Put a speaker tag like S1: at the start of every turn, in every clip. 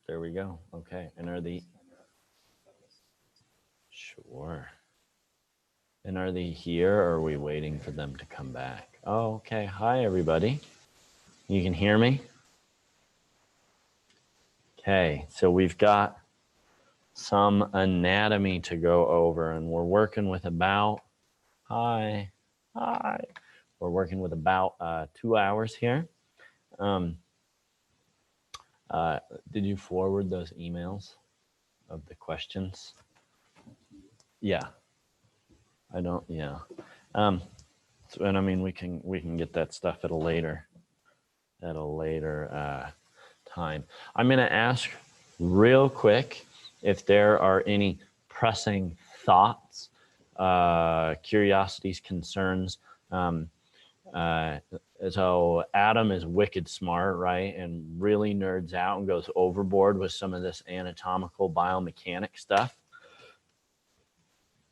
S1: there we go. Okay, and are the, sure. And are they here, or are we waiting for them to come back? Oh, okay. Hi, everybody. You can hear me? Okay, so we've got some anatomy to go over, and we're working with about, hi. We're working with about 2 hours here. Did you forward those emails of the questions? Yeah. I don't, yeah. So, and I mean, we can get that stuff at a later time. I'm going to ask real quick if there are any pressing thoughts, curiosities, concerns. So Adam is wicked smart, right? And really nerds out and goes overboard with some of this anatomical biomechanic stuff.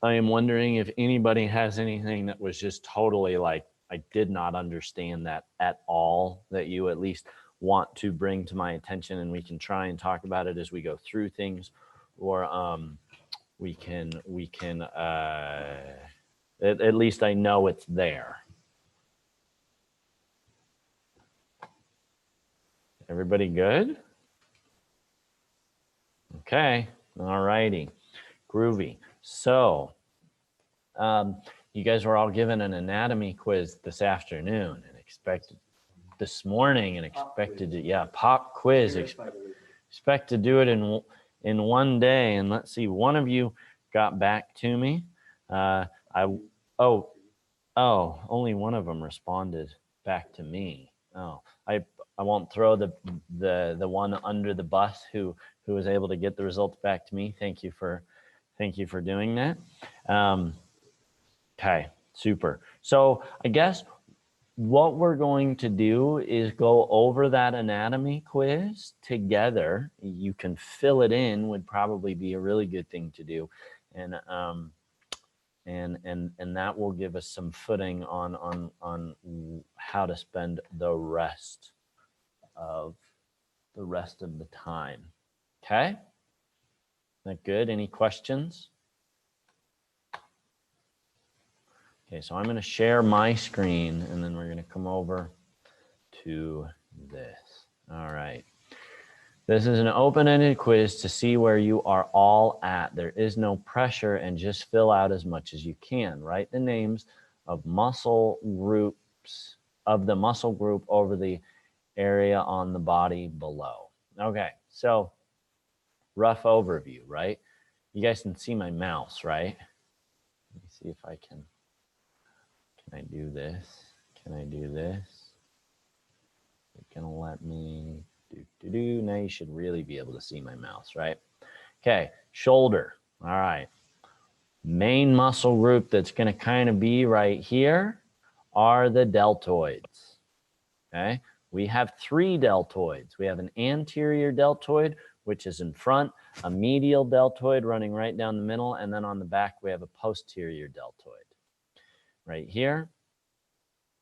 S1: I am wondering if anybody has anything that was just totally like, I did not understand that at all, that you at least want to bring to my attention, and we can try and talk about it as we go through things, or we can at least I know it's there. Everybody good? Okay, all righty, groovy. So you guys were all given an anatomy quiz this afternoon and expected this morning and expected to, yeah, pop quiz. Expect to do it in one day. And let's see, one of you got back to me. Only one of them responded back to me. Oh, I won't throw the one under the bus who was able to get the results back to me. Thank you for doing that. Okay, super. So I guess what we're going to do is go over that anatomy quiz together. You can fill it in, would probably be a really good thing to do. And that will give us some footing on how to spend the rest of the time. Okay? Is that good? Any questions? Okay, so I'm going to share my screen, and then we're going to come over to this. All right. This is an open-ended quiz to see where you are all at. There is no pressure, and just fill out as much as you can. Write the names of muscle groups, of the muscle group over the area on the body below. Okay, so rough overview, right? You guys can see my mouse, right? Let me see if I can. Can I do this? Can I do this? It's gonna let me do. Now you should really be able to see my mouse, right? Okay, shoulder. All right. Main muscle group that's gonna kind of be right here are the deltoids. Okay, we have 3 deltoids. We have an anterior deltoid, which is in front, a medial deltoid running right down the middle, and then on the back we have a posterior deltoid. Right here,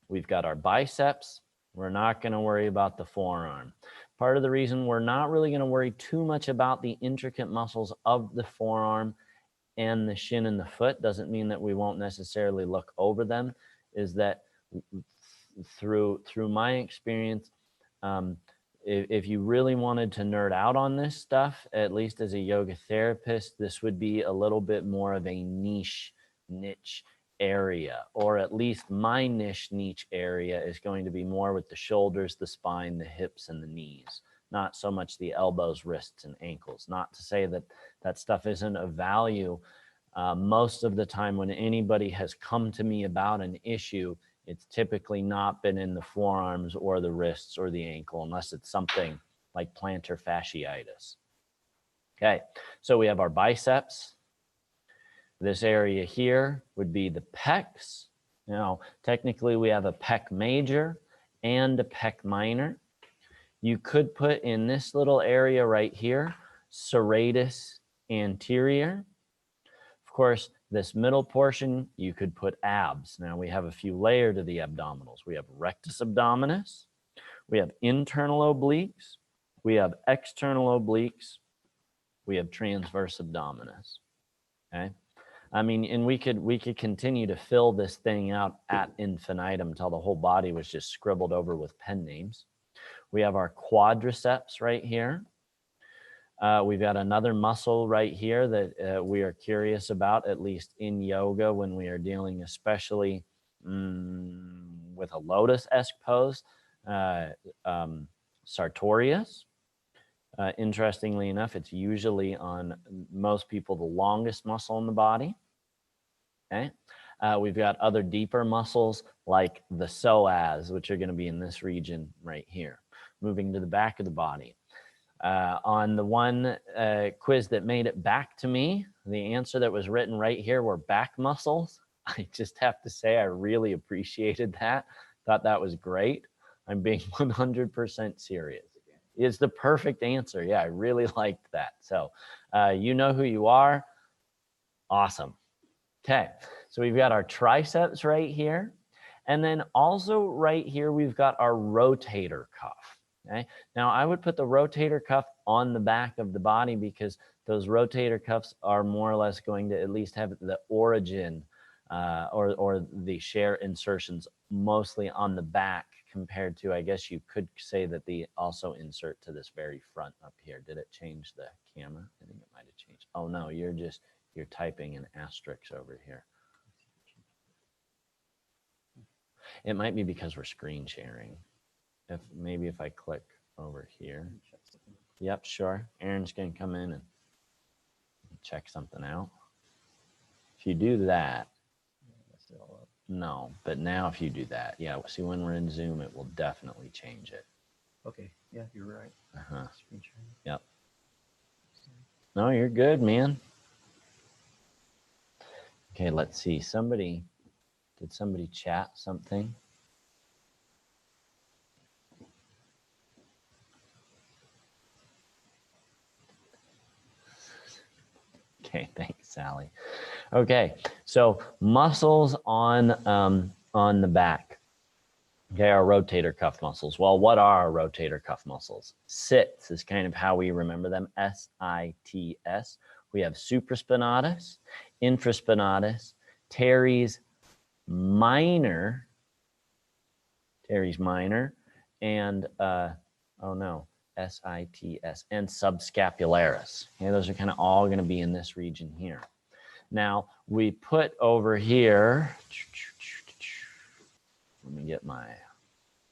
S1: we've got our biceps. We're not going to worry about the forearm. Part of the reason we're not really going to worry too much about the intricate muscles of the forearm and the shin and the foot doesn't mean that we won't necessarily look over them, is that through my experience, if you really wanted to nerd out on this stuff, at least as a yoga therapist, this would be a little bit more of a niche area, or at least my niche area is going to be more with the shoulders, the spine, the hips, and the knees, not so much the elbows, wrists, and ankles. Not to say that that stuff isn't of value. Most of the time when anybody has come to me about an issue, it's typically not been in the forearms or the wrists or the ankle, unless it's something like plantar fasciitis. Okay, so we have our biceps. This area here would be the pecs. Now, technically we have a pec major and a pec minor. You could put in this little area right here, serratus anterior. Of course, this middle portion, you could put abs. Now we have a few layers to the abdominals. We have rectus abdominis, we have internal obliques, we have external obliques, we have transverse abdominis, okay? I mean, and we could continue to fill this thing out ad infinitum until the whole body was just scribbled over with pen names. We have our quadriceps right here. We've got another muscle right here that we are curious about, at least in yoga when we are dealing especially with a lotus-esque pose, sartorius. Interestingly enough, it's usually on most people the longest muscle in the body. Okay. We've got other deeper muscles like the psoas, which are going to be in this region right here. Moving to the back of the body. On the one quiz that made it back to me, the answer that was written right here were back muscles. I just have to say I really appreciated that. Thought that was great. I'm being 100% serious. It's the perfect answer. Yeah, I really liked that. So you know who you are. Awesome. Okay, so we've got our triceps right here. And then also right here, we've got our rotator cuff. Okay, now I would put the rotator cuff on the back of the body because those rotator cuffs are more or less going to at least have the origin or the share insertions mostly on the back compared to, I guess you could say that they also insert to this very front up here. Did it change the camera? I think it might have changed. Oh no, you're typing an asterisk over here. It might be because we're screen sharing. Maybe if I click over here. Yep, sure. Aaron's gonna come in and check something out. If you do that, no, but now if you do that, yeah, see when we're in Zoom, it will definitely change it.
S2: Okay, yeah, you're right. Screen sharing.
S1: Yep. No, you're good, man. Okay, let's see. Did somebody chat something? Okay, thanks, Sally. Okay, so muscles on the back. Okay, our rotator cuff muscles. Well, what are our rotator cuff muscles? Sits is kind of how we remember them. S-I-T-S. We have supraspinatus, infraspinatus, teres minor, and S-I-T-S, and subscapularis. Okay, those are kind of all going to be in this region here. Now, we put over here, let me get my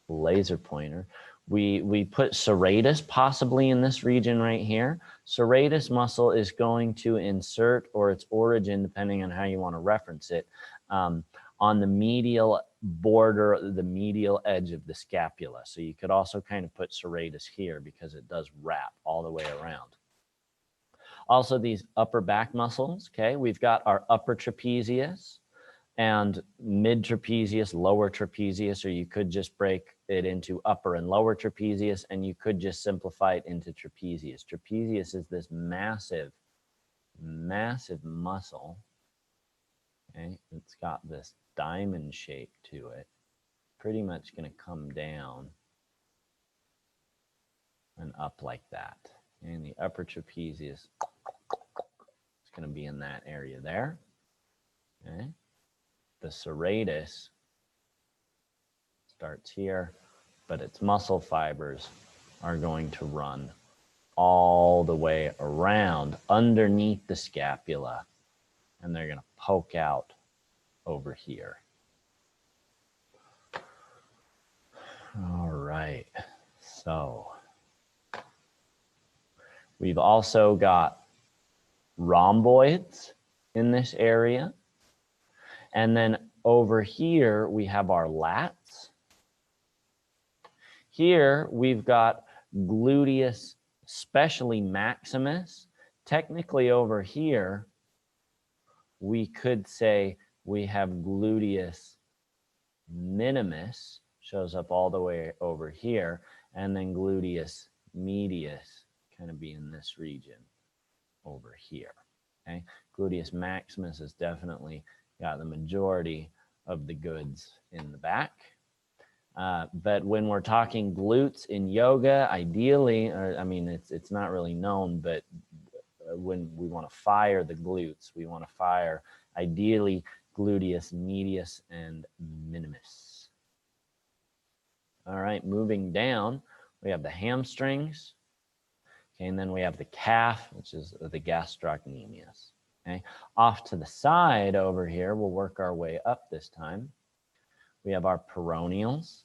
S1: laser pointer. We put serratus possibly in this region right here. Serratus muscle is going to insert, or its origin, depending on how you want to reference it, on the medial border, the medial edge of the scapula. So you could also kind of put serratus here because it does wrap all the way around. Also these upper back muscles, okay? We've got our upper trapezius and mid trapezius, lower trapezius, or you could just break it into upper and lower trapezius, and you could just simplify it into trapezius. Trapezius is this massive, massive muscle. Okay, it's got this diamond shape to it. Pretty much going to come down and up like that. And the upper trapezius is going to be in that area there. Okay. The serratus starts here, but its muscle fibers are going to run all the way around underneath the scapula, and they're going to poke out over here. All right, so we've also got rhomboids in this area. And then over here, we have our lats. Here, we've got gluteus, especially maximus. Technically over here, we could say we have gluteus minimus, shows up all the way over here, and then gluteus medius kind of be in this region over here. Okay, gluteus maximus is definitely got the majority of the goods in the back. But when we're talking glutes in yoga, ideally, I mean, it's not really known, but when we want to fire the glutes, we want to fire ideally gluteus medius and minimus. All right, moving down, we have the hamstrings. Okay, and then we have the calf, which is the gastrocnemius. Okay, off to the side over here, we'll work our way up this time. We have our peroneals.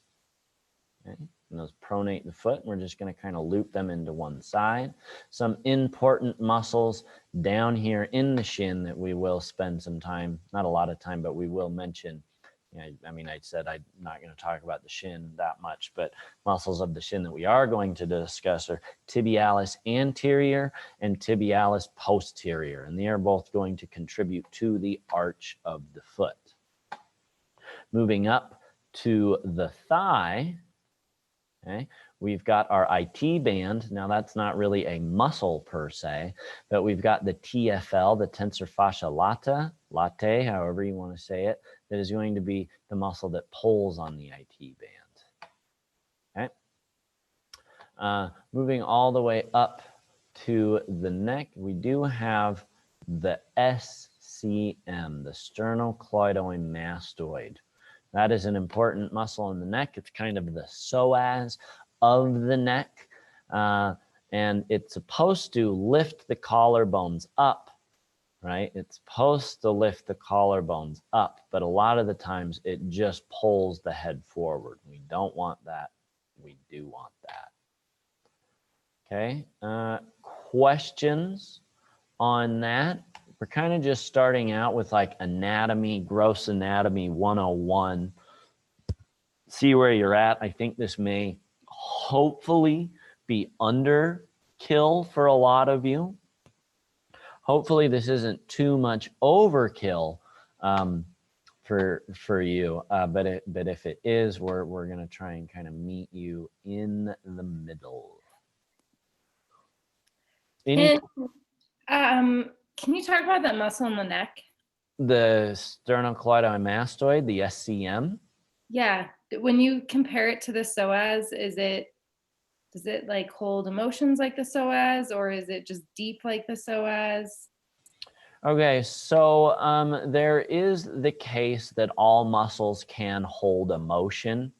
S1: Okay, and those pronate the foot. We're just going to kind of loop them into one side. Some important muscles down here in the shin that we will spend some time, not a lot of time, but we will mention. I mean, I said I'm not going to talk about the shin that much, but muscles of the shin that we are going to discuss are tibialis anterior and tibialis posterior, and they are both going to contribute to the arch of the foot. Moving up to the thigh, okay, we've got our IT band. Now that's not really a muscle per se, but we've got the TFL, the tensor fascia latae, however you want to say it, that is going to be the muscle that pulls on the IT band. Okay. Moving all the way up to the neck, we do have the SCM, the sternocleidomastoid. That is an important muscle in the neck. It's kind of the psoas of the neck, and it's supposed to lift the collarbones up, right? It's supposed to lift the collarbones up, but a lot of the times it just pulls the head forward. We don't want that. We do want that. Okay, questions on that? We're kind of just starting out with like anatomy, gross anatomy 101. See where you're at. I think this may hopefully be underkill for a lot of you. Hopefully this isn't too much overkill for you, but if it is, we're going to try and kind of meet you in the middle.
S3: And can you talk about that muscle in the neck?
S1: The sternocleidomastoid, the SCM.
S3: Yeah, when you compare it to the psoas, does it like hold emotions like the psoas, or is it just deep like the psoas?
S1: Okay, so there is the case that all muscles can hold emotion.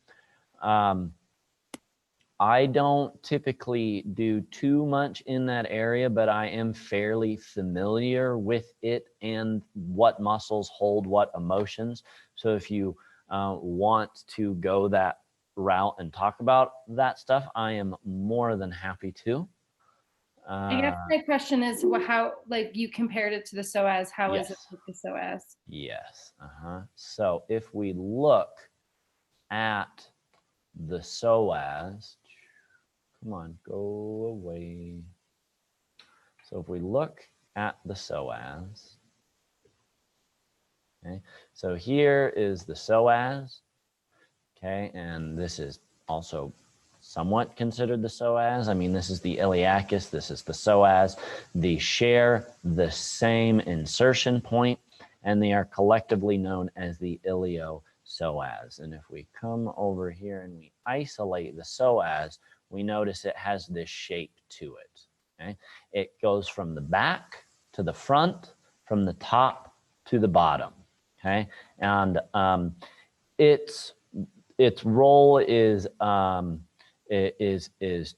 S1: I don't typically do too much in that area, but I am fairly familiar with it and what muscles hold what emotions. So if you want to go that route and talk about that stuff, I am more than happy to.
S3: I guess my question is how, like, you compared it to the psoas, how is it with the psoas?
S1: Yes. So if we look at the psoas, come on, go away. So if we look at the psoas, okay, so here is the psoas, okay, and this is also somewhat considered the psoas. I mean, this is the iliacus, this is the psoas. They share the same insertion point, and they are collectively known as the iliopsoas. And if we come over here and we isolate the psoas, we notice it has this shape to it. Okay? It goes from the back to the front, from the top to the bottom. Okay, and its role is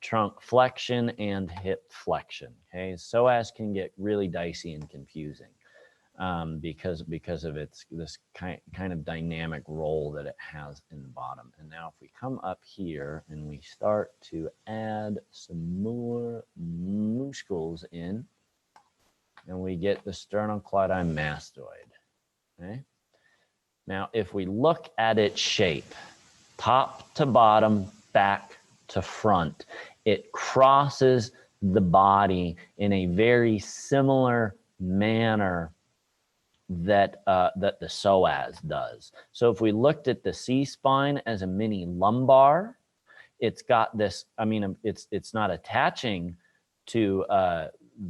S1: trunk flexion and hip flexion. Okay, psoas can get really dicey and confusing because of this kind of dynamic role that it has in the bottom. And now if we come up here and we start to add some more muscles in, and we get the sternocleidomastoid. Okay. Now if we look at its shape, top to bottom, back to front, it crosses the body in a very similar manner that the psoas does. So if we looked at the C-spine as a mini lumbar, it's got this, I mean, it's not attaching to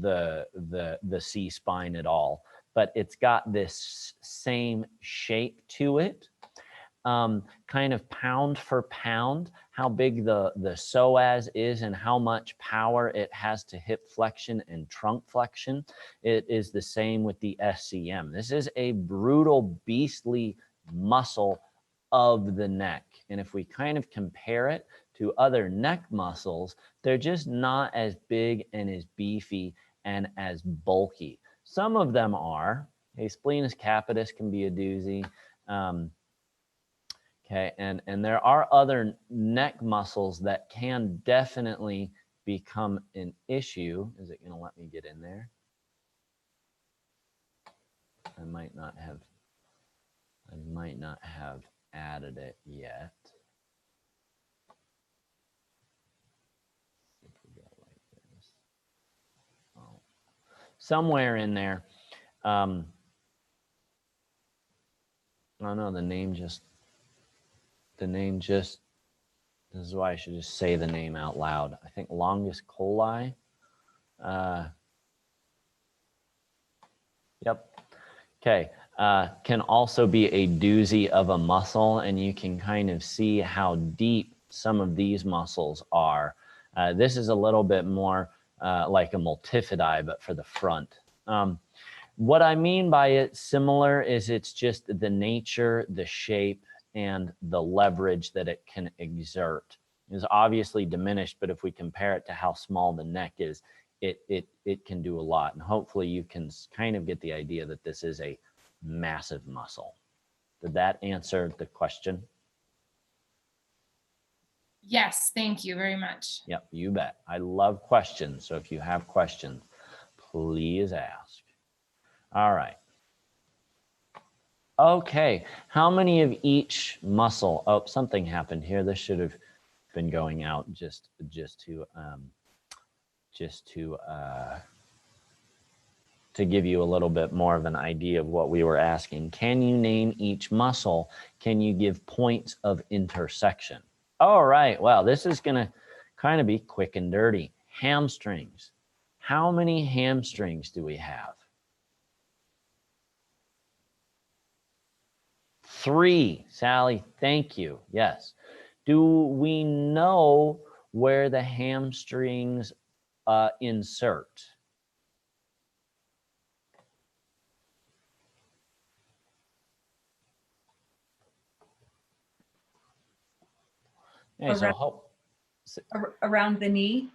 S1: the C-spine at all, but it's got this same shape to it. kind of pound for pound, how big the psoas is and how much power it has to hip flexion and trunk flexion, it is the same with the SCM. This is a brutal, beastly muscle of the neck. And if we kind of compare it to other neck muscles, they're just not as big and as beefy and as bulky. Some of them are. A splenius capitis can be a doozy. Okay, and there are other neck muscles that can definitely become an issue. Is it going to let me get in there? I might not have added it yet. If we go like this. Oh. Somewhere in there. Oh no, the name just, this is why I should just say the name out loud. I think longus coli. Yep. Okay. Can also be a doozy of a muscle, and you can kind of see how deep some of these muscles are. This is a little bit more like a multifidi, but for the front. What I mean by it similar is it's just the nature, the shape, and the leverage that it can exert is obviously diminished, but if we compare it to how small the neck is, it can do a lot. And hopefully you can kind of get the idea that this is a massive muscle. Did that answer the question?
S3: Yes, thank you very much.
S1: Yep, you bet. I love questions. So if you have questions, please ask. All right. Okay, how many of each muscle? Oh, something happened here. This should have been going out just to give you a little bit more of an idea of what we were asking. Can you name each muscle? Can you give points of intersection? All right, well, this is gonna kind of be quick and dirty. Hamstrings. How many hamstrings do we have? 3, Sally, thank you. Yes. Do we know where the hamstrings insert? Okay,
S4: around the knee.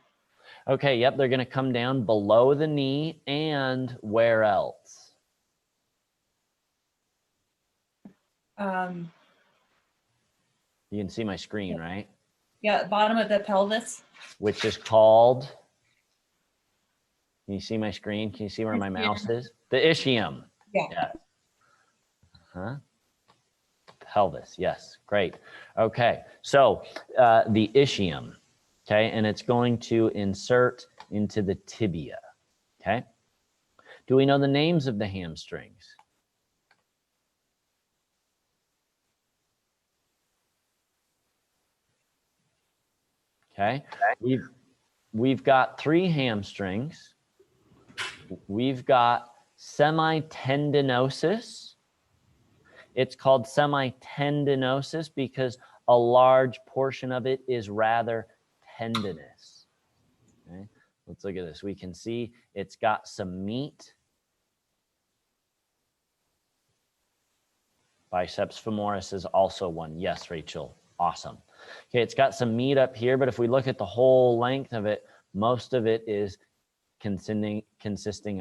S1: Okay, yep, they're gonna come down below the knee, and where else? You can see my screen, right?
S4: Yeah, bottom of the pelvis.
S1: Which is called, can you see my screen? Can you see where my mouse is? The ischium.
S4: Yeah.
S1: Huh? Pelvis, yes, great. Okay, so the ischium, okay, and it's going to insert into the tibia, okay? Do we know the names of the hamstrings? Okay, we've got 3 hamstrings. We've got semitendinosus. It's called semitendinosus because a large portion of it is rather tendinous. Okay, let's look at this. We can see it's got some meat. Biceps femoris is also one. Yes, Rachel, awesome. Okay, it's got some meat up here, but if we look at the whole length of it, most of it is consisting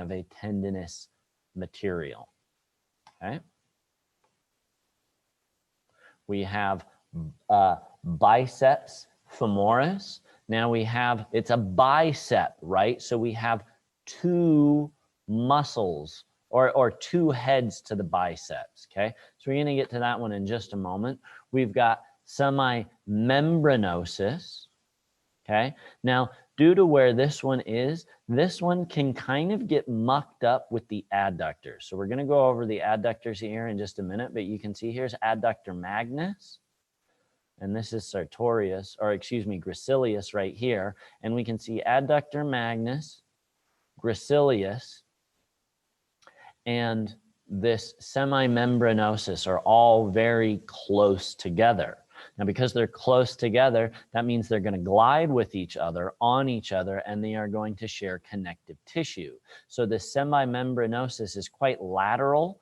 S1: of a tendinous material. Okay. We have biceps femoris. Now we have, it's a bicep, right? So we have 2 muscles or 2 heads to the biceps, okay? So we're gonna get to that one in just a moment. We've got semimembranosus, okay? Now, due to where this one is, this one can kind of get mucked up with the adductors. So we're gonna go over the adductors here in just a minute, but you can see here's adductor magnus, and this is sartorius, or excuse me, gracilis right here. And we can see adductor magnus, gracilis, and this semimembranosus are all very close together. Now, because they're close together, that means they're going to glide with each other, on each other, and they are going to share connective tissue. So the semimembranosus is quite lateral.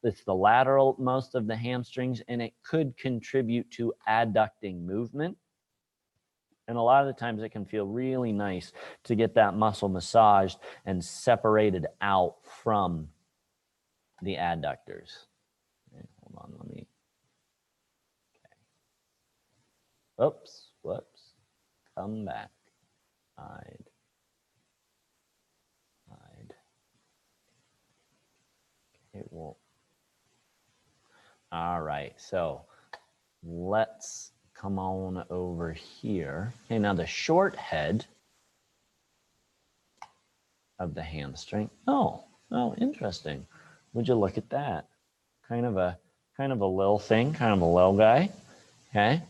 S1: It's the lateral most of the hamstrings, and it could contribute to adducting movement. And a lot of the times it can feel really nice to get that muscle massaged and separated out from the adductors. Okay, hold on, let me. Okay. Oops, whoops. Come back. Hide. Hide. It won't. All right, so let's come on over here. Okay, now the short head of the hamstring. Oh, interesting. Would you look at that? Kind of a little thing, kind of a little guy. Okay.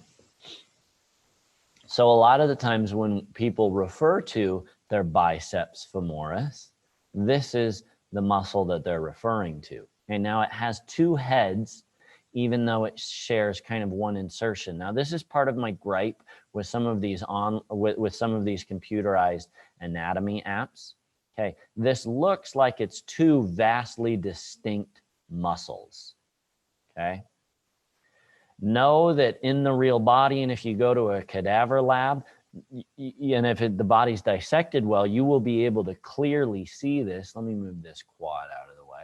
S1: So a lot of the times when people refer to their biceps femoris, this is the muscle that they're referring to. And now it has two heads, even though it shares kind of one insertion. Now this is part of my gripe with some of these with some of these computerized anatomy apps. Okay, this looks like it's two vastly distinct muscles. Okay. Know that in the real body, and if you go to a cadaver lab, and if the body's dissected well, you will be able to clearly see this. Let me move this quad out of the way.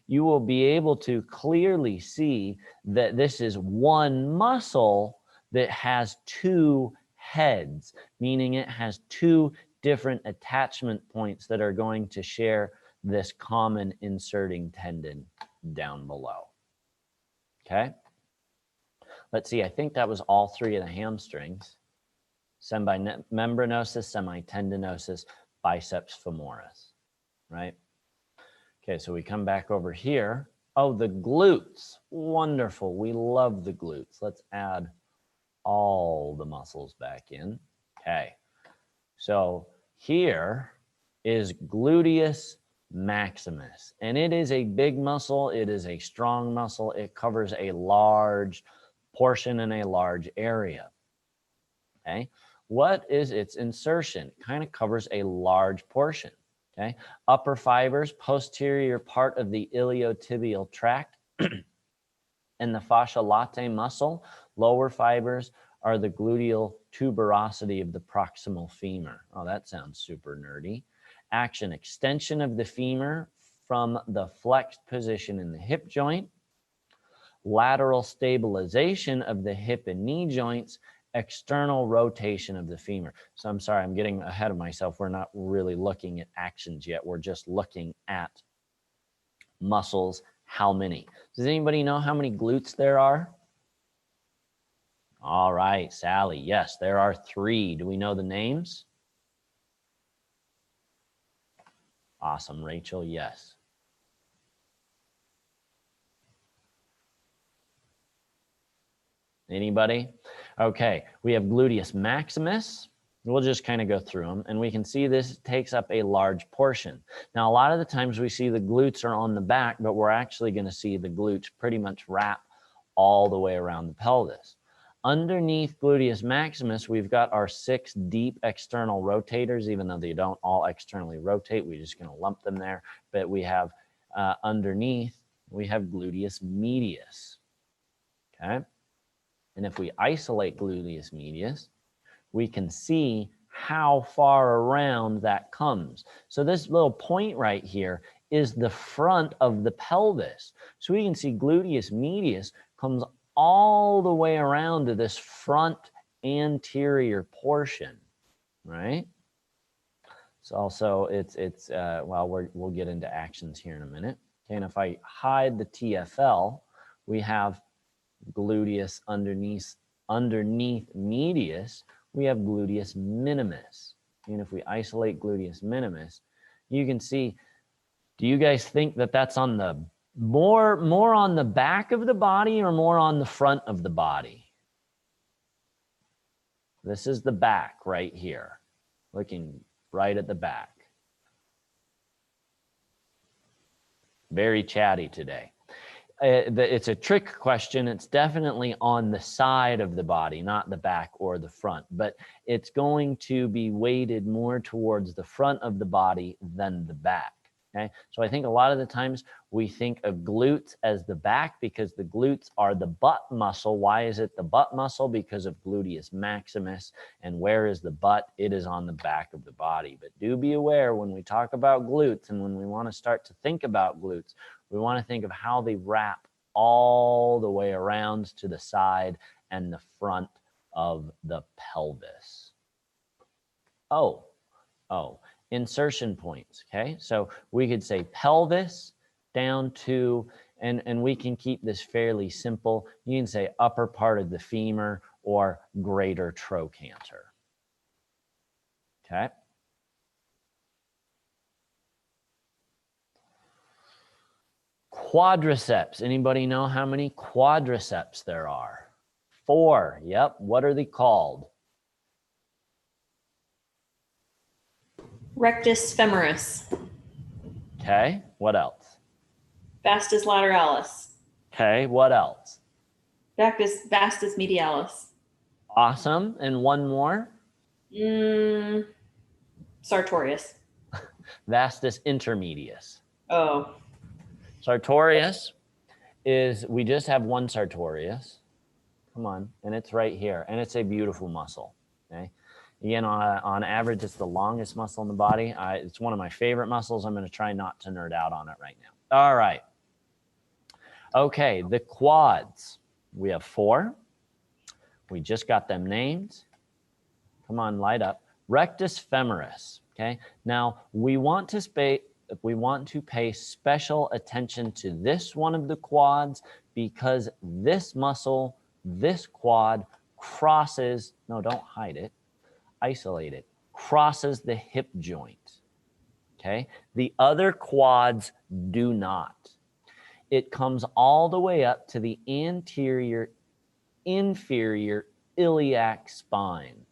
S1: You will be able to clearly see that this is one muscle that has two heads, meaning it has two different attachment points that are going to share this common inserting tendon down below. Okay, let's see, I think that was all three of the hamstrings. Semimembranosus, semitendinosus, biceps femoris, right? Okay, so we come back over here. Oh, the glutes, wonderful, we love the glutes. Let's add all the muscles back in. Okay, so here is gluteus maximus, and it is a big muscle. It is a strong muscle. It covers a large portion in a large area. Okay, what is its insertion? It kind of covers a large portion. Okay, upper fibers, posterior part of the iliotibial tract and the fascia latae muscle. Lower fibers are the gluteal tuberosity of the proximal femur. Oh, that sounds super nerdy. Action, extension of the femur from the flexed position in the hip joint, lateral stabilization of the hip and knee joints, external rotation of the femur. So I'm sorry, I'm getting ahead of myself. We're not really looking at actions yet. We're just looking at muscles. How many? Does anybody know how many glutes there are? All right, Sally. Yes, there are 3. Do we know the names? Awesome. Rachel, yes. Anybody? Okay, we have gluteus maximus. We'll just kind of go through them, and we can see this takes up a large portion. Now, a lot of the times we see the glutes are on the back, but we're actually going to see the glutes pretty much wrap all the way around the pelvis. Underneath gluteus maximus, we've got our 6 deep external rotators, even though they don't all externally rotate. We're just going to lump them there. But we have underneath, we have gluteus medius. Okay. And if we isolate gluteus medius, we can see how far around that comes. So this little point right here is the front of the pelvis. So we can see gluteus medius comes all the way around to this front anterior portion, right? So also well, we'll get into actions here in a minute. Okay, and if I hide the TFL, we have gluteus underneath medius, we have gluteus minimus. And if we isolate gluteus minimus, you can see, do you guys think that that's on the more on the back of the body or more on the front of the body? This is the back right here, looking right at the back. very chatty today. It's a trick question. It's definitely on the side of the body, not the back or the front, but it's going to be weighted more towards the front of the body than the back. Okay, so I think a lot of the times we think of glutes as the back because the glutes are the butt muscle. Why is it the butt muscle? Because of gluteus maximus. And where is the butt? It is on the back of the body. But do be aware when we talk about glutes and when we want to start to think about glutes, we want to think of how they wrap all the way around to the side and the front of the pelvis. Oh. Insertion points, okay? So we could say pelvis down to, and we can keep this fairly simple. You can say upper part of the femur or greater trochanter, okay? Quadriceps, anybody know how many quadriceps there are? 4, yep, what are they called?
S5: Rectus femoris.
S1: Okay, what else?
S5: Vastus lateralis.
S1: Okay, what else?
S5: Vastus medialis.
S1: Awesome, and one more?
S5: Sartorius.
S1: Vastus intermedius.
S5: Oh.
S1: Sartorius is, we just have one sartorius. Come on, and it's right here, and it's a beautiful muscle, okay? Again, on average, it's the longest muscle in the body. It's one of my favorite muscles. I'm going to try not to nerd out on it right now. All right. Okay, the quads. We have 4. We just got them named. Come on, light up. Rectus femoris, okay? Now, we want to pay special attention to this one of the quads because this muscle, this quad crosses, no, don't hide it, isolate it, crosses the hip joint, okay? The other quads do not. It comes all the way up to the anterior, inferior iliac spine,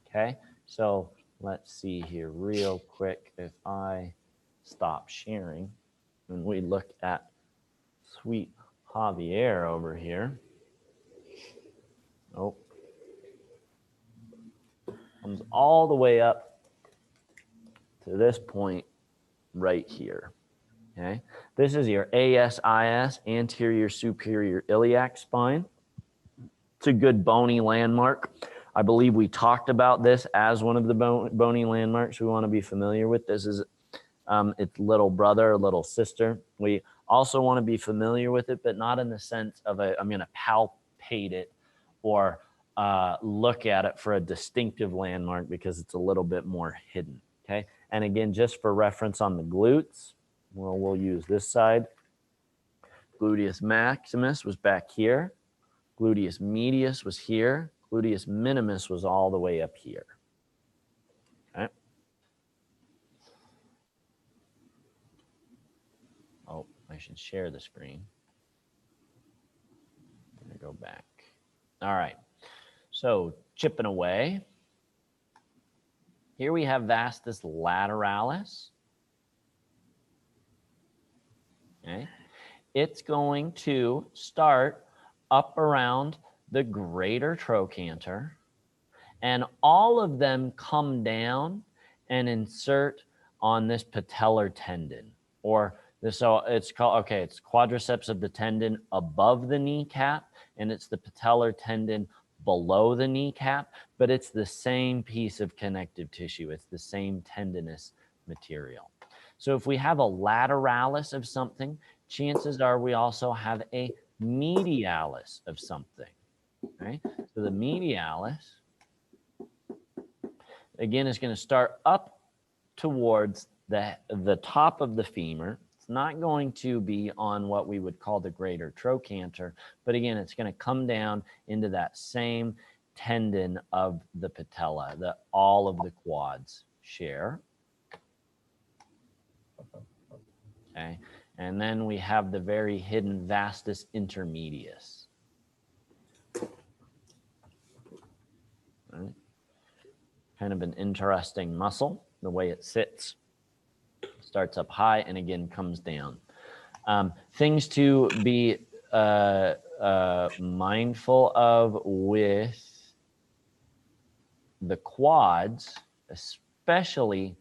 S1: okay? So let's see here real quick. If I stop sharing and we look at sweet Javier over here. Oh. Comes all the way up to this point right here, okay? This is your ASIS, anterior superior iliac spine. It's a good bony landmark. I believe we talked about this as one of the bony landmarks we want to be familiar with. This is its little brother or little sister. We also want to be familiar with it, but not in the sense of I'm going to palpate it or look at it for a distinctive landmark because it's a little bit more hidden, okay? And again, just for reference on the glutes, well, we'll use this side. Gluteus maximus was back here. Gluteus medius was here. Gluteus minimus was all the way up here, okay? Oh, I should share the screen. Let me go back. All right. So chipping away. Here we have vastus lateralis. Okay. It's going to start up around the greater trochanter, and all of them come down and insert on this patellar tendon, or this, so it's called, okay, it's quadriceps of the tendon above the kneecap, and it's the patellar tendon below the kneecap, but it's the same piece of connective tissue. It's the same tendinous material. So if we have a lateralis of something, chances are we also have a medialis of something, right? So the medialis, again, is going to start up towards the top of the femur. It's not going to be on what we would call the greater trochanter, but again, it's going to come down into that same tendon of the patella that all of the quads share. Okay, and then we have the very hidden vastus intermedius. Right. Kind of an interesting muscle, the way it sits. Starts up high and again comes down. Things to be mindful of with the quads, especially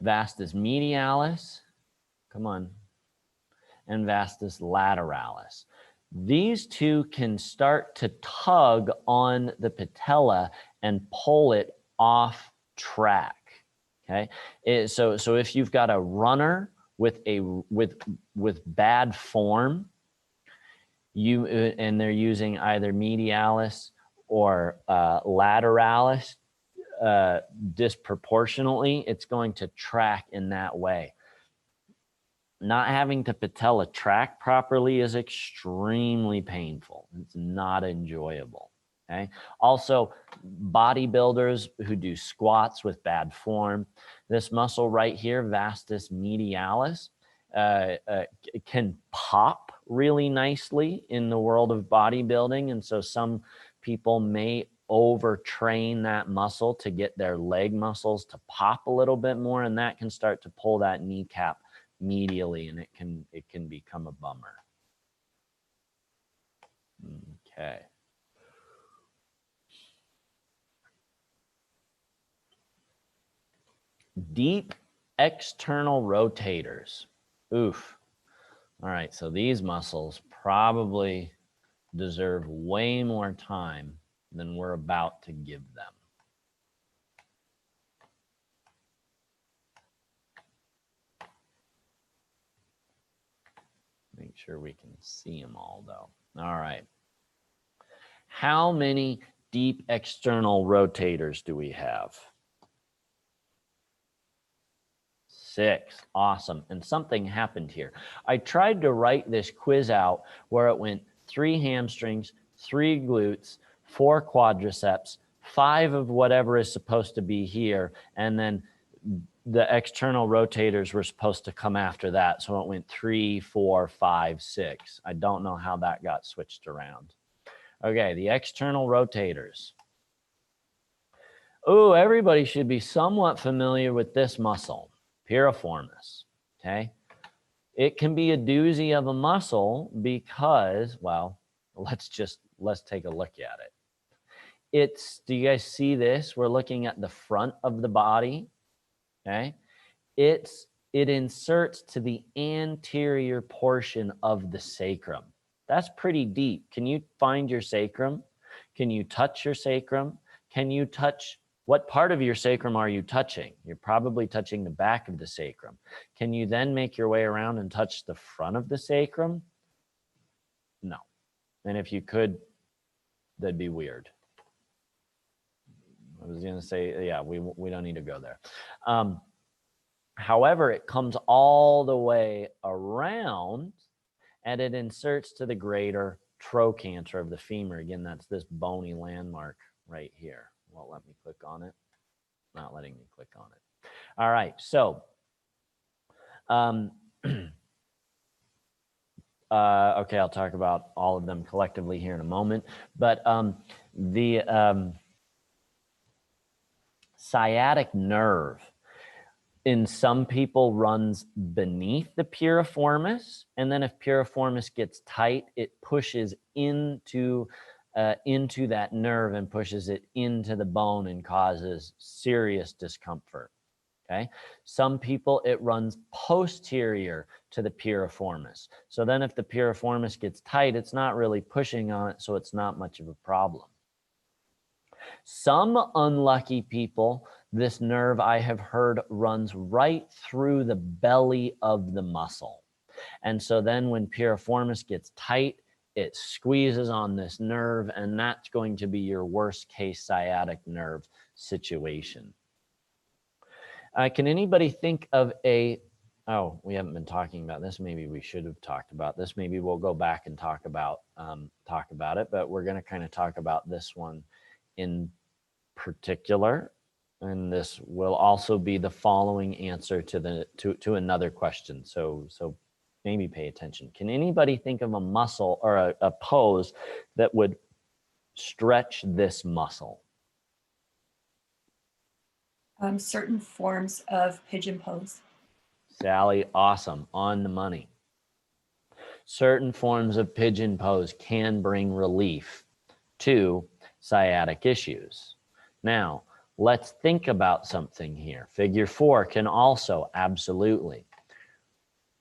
S1: vastus medialis, come on, and vastus lateralis. These two can start to tug on the patella and pull it off track. Okay, so if you've got a runner with bad form, and they're using either medialis or lateralis disproportionately, it's going to track in that way. Not having the patella track properly is extremely painful. It's not enjoyable. Okay. Also, bodybuilders who do squats with bad form, this muscle right here, vastus medialis, can pop really nicely in the world of bodybuilding. And so some people may overtrain that muscle to get their leg muscles to pop a little bit more, and that can start to pull that kneecap medially, and it can become a bummer. Okay. Deep external rotators. Oof. All right, so these muscles probably deserve way more time than we're about to give them. Make sure we can see them all though. All right. How many deep external rotators do we have? 6. Awesome. And something happened here. I tried to write this quiz out where it went 3 hamstrings, 3 glutes, 4 quadriceps, 5 of whatever is supposed to be here, and then the external rotators were supposed to come after that. So it went 3, 4, 5, 6. I don't know how that got switched around. Okay, the external rotators. Oh, everybody should be somewhat familiar with this muscle, piriformis, okay? It can be a doozy of a muscle because, well, let's take a look at it. Do you guys see this? We're looking at the front of the body, okay? It inserts to the anterior portion of the sacrum. That's pretty deep. Can you find your sacrum? Can you touch your sacrum? Can you touch, what part of your sacrum are you touching? You're probably touching the back of the sacrum. Can you then make your way around and touch the front of the sacrum? No. And if you could, that'd be weird. I was gonna say, yeah, we don't need to go there. However, it comes all the way around and it inserts to the greater trochanter of the femur. Again, that's this bony landmark right here. Won't let me click on it. Not letting me click on it. All right, so okay, I'll talk about all of them collectively here in a moment. But the sciatic nerve in some people runs beneath the piriformis, and then if piriformis gets tight, it pushes into that nerve and pushes it into the bone and causes serious discomfort. Okay, some people it runs posterior to the piriformis. So then if the piriformis gets tight, it's not really pushing on it, so it's not much of a problem. Some unlucky people, this nerve I have heard runs right through the belly of the muscle. And so then when piriformis gets tight, it squeezes on this nerve, and that's going to be your worst case sciatic nerve situation. Can anybody think of oh, we haven't been talking about this. Maybe we should have talked about this. Maybe we'll go back and talk about it, but we're going to kind of talk about this one in particular. And this will also be the following answer to another question. So maybe pay attention. Can anybody think of a muscle or a pose that would stretch this muscle?
S4: Certain forms of pigeon pose.
S1: Sally, awesome. On the money. Certain forms of pigeon pose can bring relief to sciatic issues. Now, let's think about something here. Figure 4 can also, absolutely.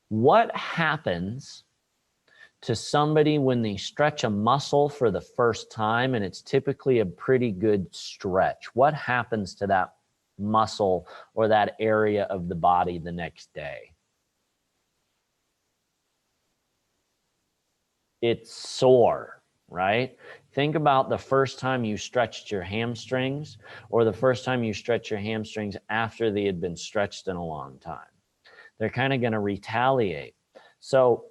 S1: What happens to somebody when they stretch a muscle for the first time, and it's typically a pretty good stretch? What happens to that muscle or that area of the body the next day? It's sore, right? Think about the first time you stretched your hamstrings, or the first time you stretch your hamstrings after they had been stretched in a long time. They're kind of going to retaliate. So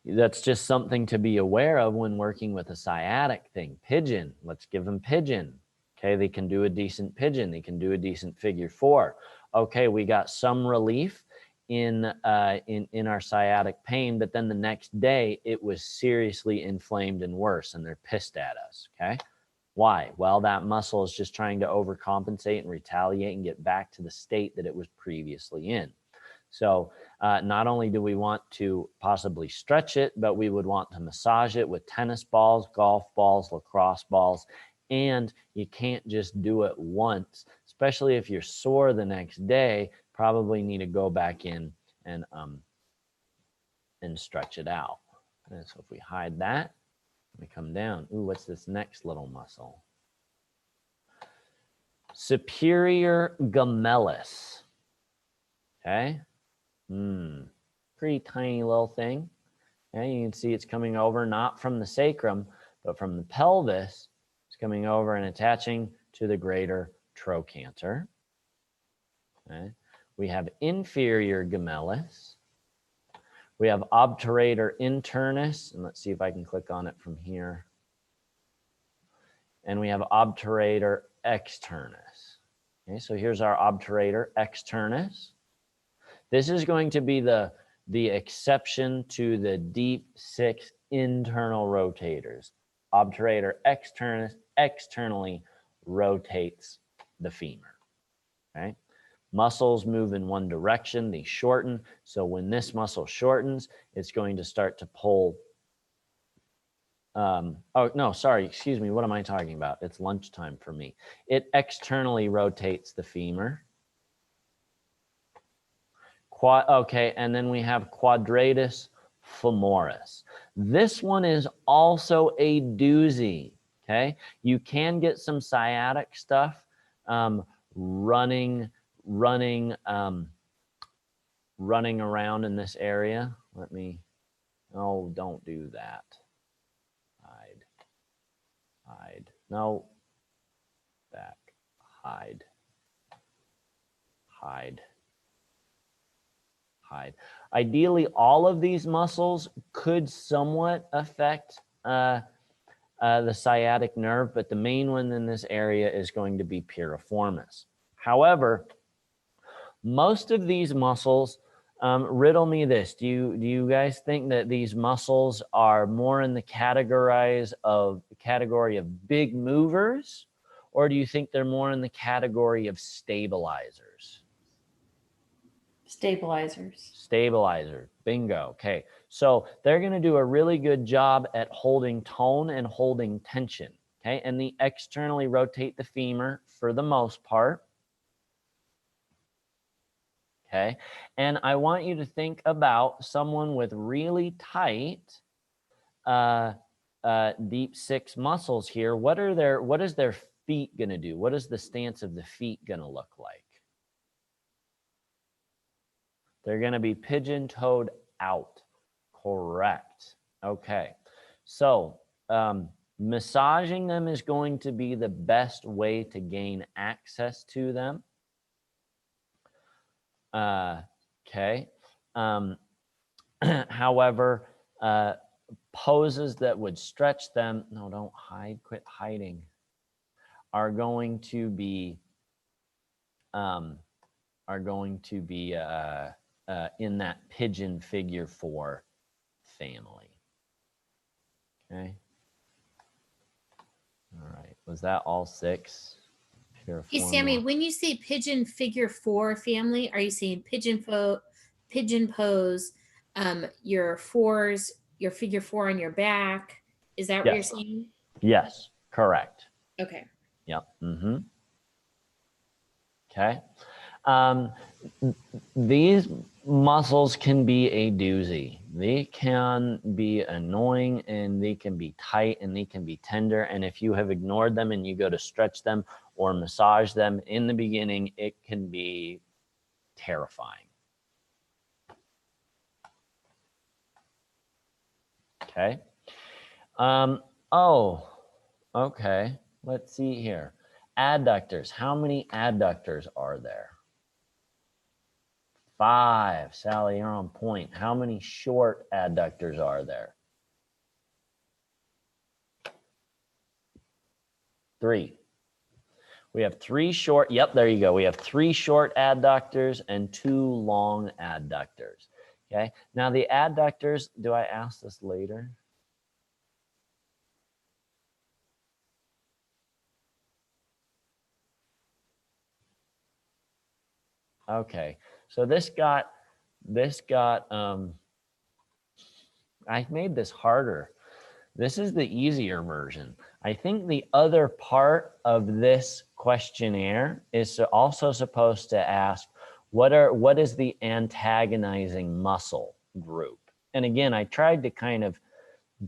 S1: that's just something to be aware of when working with a sciatic thing. Pigeon, let's give them pigeon. Okay, they can do a decent pigeon. They can do a decent figure 4. Okay, we got some relief in our sciatic pain, but then the next day it was seriously inflamed and worse, and they're pissed at us. Okay, why? Well, that muscle is just trying to overcompensate and retaliate and get back to the state that it was previously in. So not only do we want to possibly stretch it, but we would want to massage it with tennis balls, golf balls, lacrosse balls. And you can't just do it once, especially if you're sore the next day. Probably need to go back in and stretch it out. And so if we hide that, we come down. Ooh, what's this next little muscle? Superior gemellus. Okay. Pretty tiny little thing. Okay, you can see it's coming over not from the sacrum, but from the pelvis. It's coming over and attaching to the greater trochanter. Okay. We have inferior gemellus. We have obturator internus, and let's see if I can click on it from here. And we have obturator externus. Okay, so here's our obturator externus. This is going to be the exception to the deep 6 internal rotators. Obturator externus externally rotates the femur. Okay? Muscles move in one direction, they shorten. So when this muscle shortens, it's going to start to pull. Oh, no, sorry, excuse me. What am I talking about? It's lunchtime for me. It externally rotates the femur. Okay, and then we have quadratus femoris. This one is also a doozy, okay? You can get some sciatic stuff running around in this area. Oh, don't do that. Hide. No, back, hide. Ideally, all of these muscles could somewhat affect the sciatic nerve, but the main one in this area is going to be piriformis. However, most of these muscles, riddle me this, do you guys think that these muscles are more in the category of big movers, or do you think they're more in the category of stabilizers? Stabilizer, bingo. Okay, so they're going to do a really good job at holding tone and holding tension. Okay, and they externally rotate the femur for the most part. Okay, and I want you to think about someone with really tight deep 6 muscles here. What is their feet going to do? What is the stance of the feet going to look like? They're going to be pigeon-toed out. Correct. Okay. So massaging them is going to be the best way to gain access to them. Okay. However, poses that would stretch them, no, don't hide, quit hiding, are going to be in that pigeon figure 4 family. Okay. All right. Was that all 6?
S6: Hey, Sammy, when you say pigeon figure 4 family, are you saying pigeon pose, your fours, your figure 4 on your back? Is that what you're
S1: Yes.
S6: saying?
S1: Yes, correct.
S6: Okay.
S1: Yep. Mm-hmm. Okay. These muscles can be a doozy. They can be annoying and they can be tight and they can be tender. And if you have ignored them and you go to stretch them or massage them in the beginning, it can be terrifying. Okay. Oh, okay. Let's see here. Adductors. How many adductors are there? 5. Sally, you're on point. How many short adductors are there? 3. We have 3 short. Yep, there you go. We have 3 short adductors and 2 long adductors. Okay. Now the adductors, do I ask this later? Okay. So I made this harder. This is the easier version. I think the other part of this questionnaire is also supposed to ask, what is the antagonizing muscle group? And again, I tried to kind of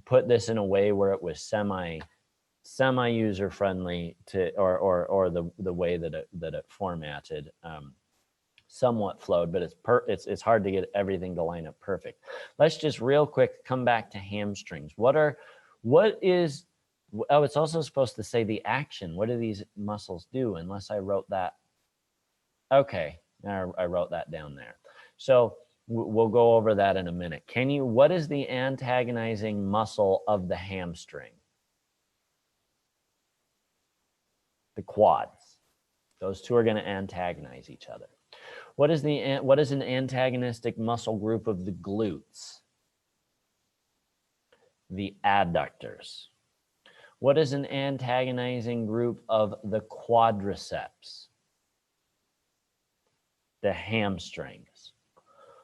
S1: put this in a way where it was semi user friendly to, or the way that it formatted somewhat flowed, but it's hard to get everything to line up perfect. Let's just real quick come back to hamstrings. It's also supposed to say the action. What do these muscles do? Unless I wrote that. Okay, I wrote that down there. So we'll go over that in a minute. What is the antagonizing muscle of the hamstring? The quads. Those two are going to antagonize each other. What is an antagonistic muscle group of the glutes? The adductors. What is an antagonizing group of the quadriceps? The hamstrings.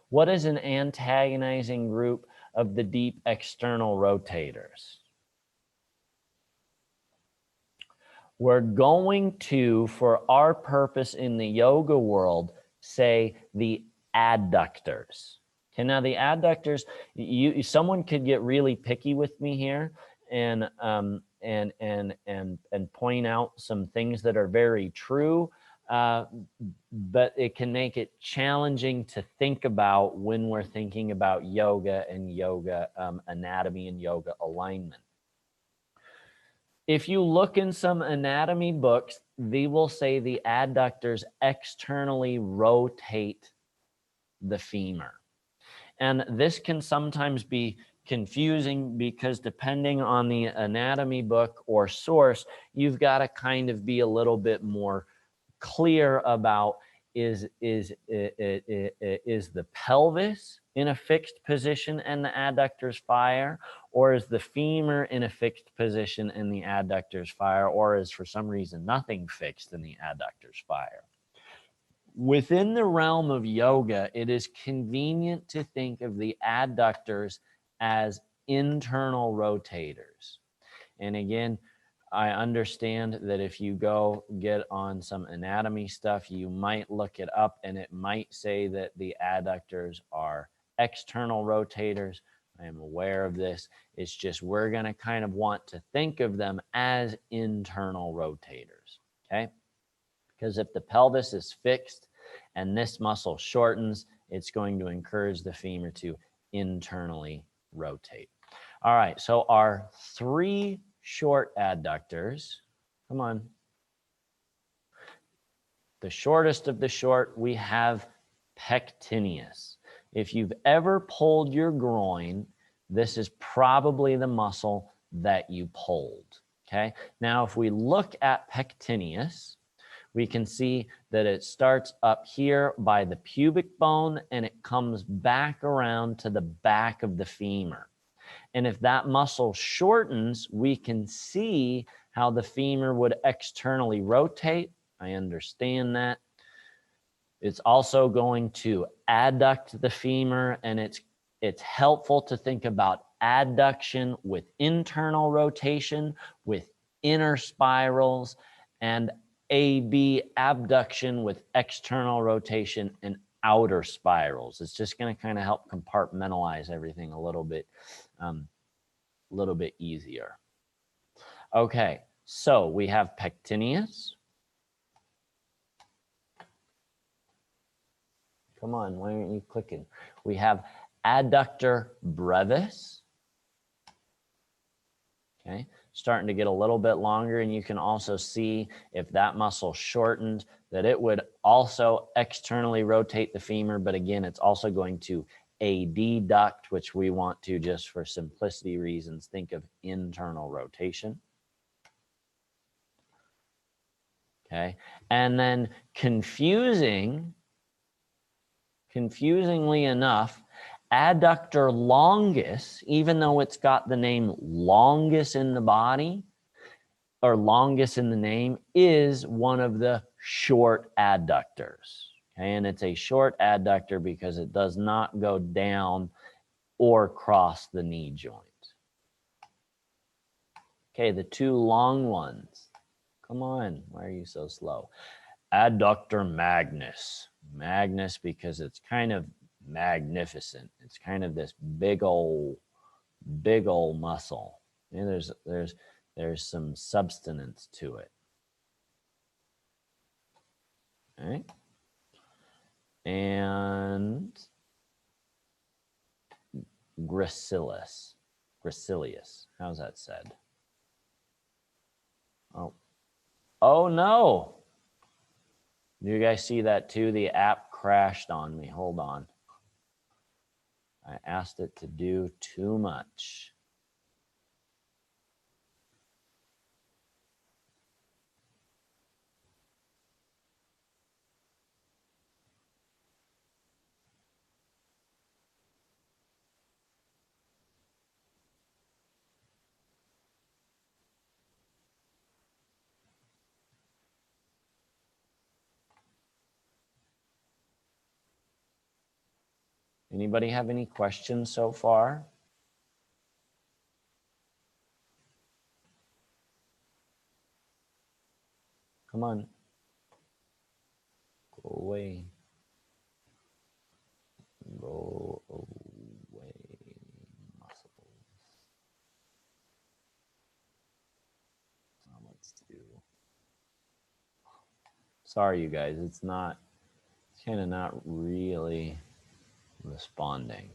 S1: What is an antagonizing group of the deep external rotators? We're going to, for our purpose in the yoga world, say the adductors. Okay, now the adductors, someone could get really picky with me here and point out some things that are very true, but it can make it challenging to think about when we're thinking about yoga and yoga anatomy and yoga alignment. If you look in some anatomy books, they will say the adductors externally rotate the femur. And this can sometimes be confusing because depending on the anatomy book or source, you've got to kind of be a little bit more clear about is the pelvis in a fixed position and the adductors fire, or is the femur in a fixed position and the adductors fire, or is for some reason nothing fixed and the adductors fire? Within the realm of yoga, it is convenient to think of the adductors as internal rotators. And again, I understand that if you go get on some anatomy stuff, you might look it up and it might say that the adductors are external rotators. I am aware of this. It's just we're going to kind of want to think of them as internal rotators, okay? Because if the pelvis is fixed and this muscle shortens, it's going to encourage the femur to internally rotate. All right, so our 3 short adductors, come on. The shortest of the short, we have pectineus. If you've ever pulled your groin, this is probably the muscle that you pulled, okay? Now, if we look at pectineus, we can see that it starts up here by the pubic bone and it comes back around to the back of the femur. And if that muscle shortens, we can see how the femur would externally rotate. I understand that. It's also going to adduct the femur, and it's helpful to think about adduction with internal rotation, with inner spirals, and AB abduction with external rotation and outer spirals. It's just going to kind of help compartmentalize everything a little bit easier. Okay, so we have pectineus. Come on, why aren't you clicking? We have adductor brevis. Okay, starting to get a little bit longer, and you can also see if that muscle shortened that it would also externally rotate the femur, but again, it's also going to adduct, which we want to, just for simplicity reasons, think of internal rotation. Okay, and then confusingly enough, adductor longus, even though it's got the name longus in the body or longus in the name, is one of the short adductors. Okay, and it's a short adductor because it does not go down or cross the knee joint. Okay, the two long ones. Come on, why are you so slow? Adductor magnus. Magnus because it's kind of magnificent. It's kind of this big old muscle. And there's some substance to it. All right. And gracilis. Gracilius. How's that said? Oh no. You guys see that too? The app crashed on me. Hold on. I asked it to do too much. Anybody have any questions so far? Come on. Go away. Go away, muscles. Now let's do. Sorry, you guys. It's kind of not really responding.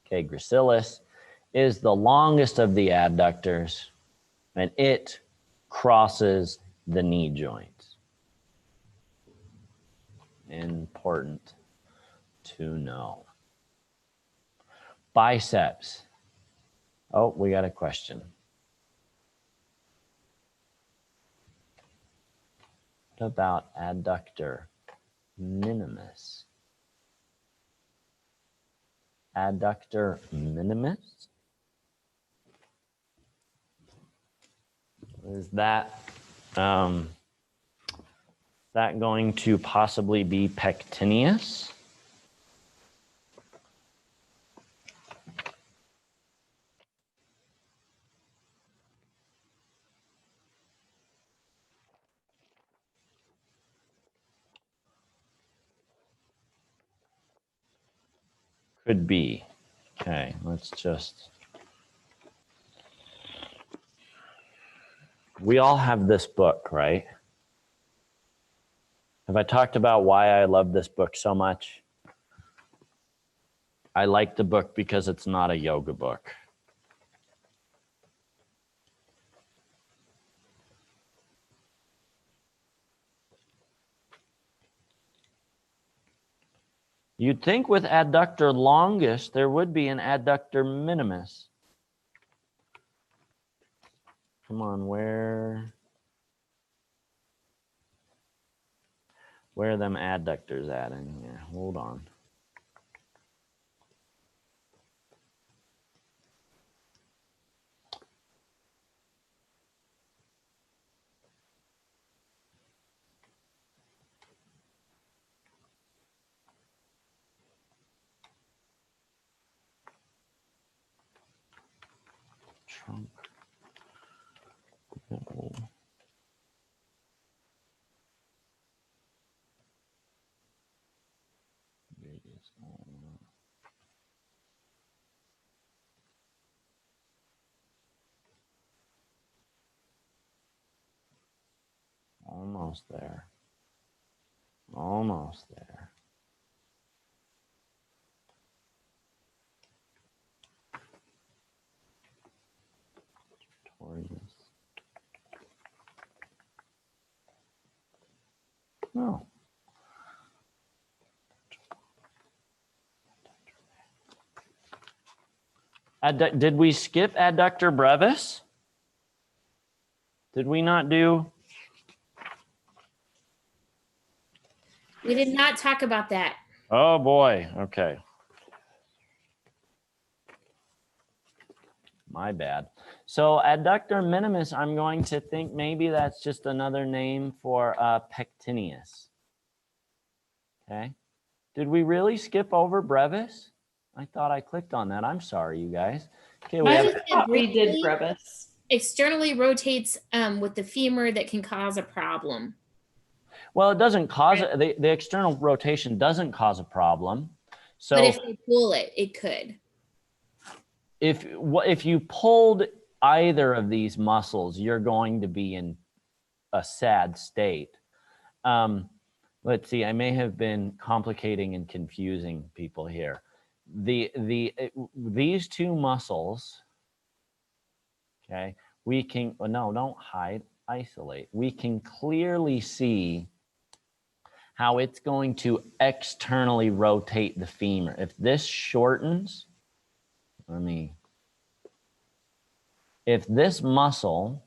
S1: Okay, gracilis is the longest of the adductors, and it crosses the knee joint. Important to know. Biceps. Oh, we got a question. What about adductor minimus? Adductor minimus? Is that going to possibly be pectineus? Could be. Okay, let's just. We all have this book, right? Have I talked about why I love this book so much? I like the book because it's not a yoga book. You'd think with adductor longus, there would be an adductor minimus. Come on, where are them adductors at in here? Hold on. trunk. Nipple. Radius ulna. Almost there. Almost there. Sartorius. No. Did we skip adductor brevis? Did we not do?
S6: We did not talk about that.
S1: Oh boy. Okay. My bad. So adductor minimus, I'm going to think maybe that's just another name for pectineus. Okay. Did we really skip over brevis? I thought I clicked on that. I'm sorry, you guys. Okay, we
S5: I
S1: have.
S5: just thought we did brevis.
S6: Externally rotates with the femur that can cause a problem.
S1: Well, it doesn't cause the external rotation doesn't cause a problem. So
S6: But if they pull it, it could.
S1: If you pulled either of these muscles, you're going to be in a sad state. Let's see, I may have been complicating and confusing people here. These two muscles, okay, we can, no, don't hide, isolate. We can clearly see how it's going to externally rotate the femur. If this shortens, if this muscle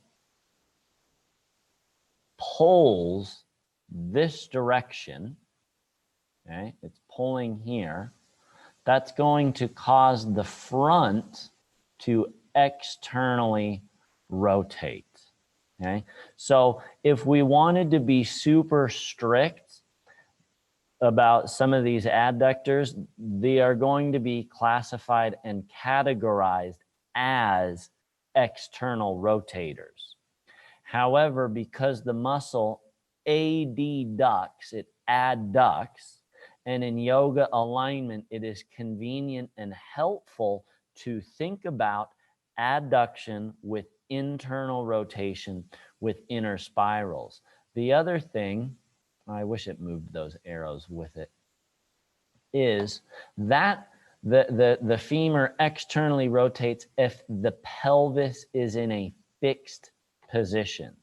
S1: pulls this direction, okay, it's pulling here, that's going to cause the front to externally rotate, okay? So if we wanted to be super strict about some of these adductors, they are going to be classified and categorized as external rotators. However, because the muscle adducts, it adducts, and in yoga alignment, it is convenient and helpful to think about adduction with internal rotation with inner spirals. The other thing, I wish it moved those arrows with it, is that the femur externally rotates if the pelvis is in a fixed position,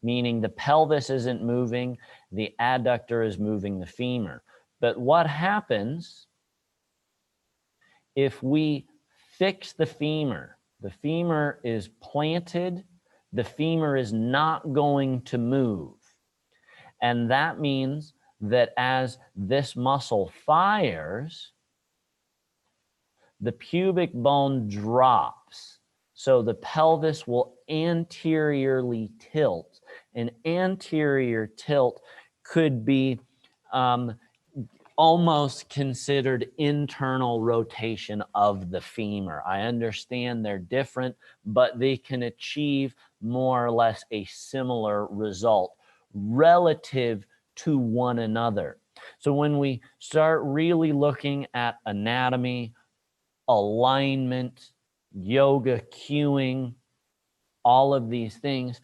S1: meaning the pelvis isn't moving, the adductor is moving the femur. But what happens if we fix the femur? The femur is planted, the femur is not going to move. And that means that as this muscle fires, the pubic bone drops. So the pelvis will anteriorly tilt. An anterior tilt could be almost considered internal rotation of the femur. I understand they're different, but they can achieve more or less a similar result relative to one another. So when we start really looking at anatomy, alignment, yoga, cueing, all of these things,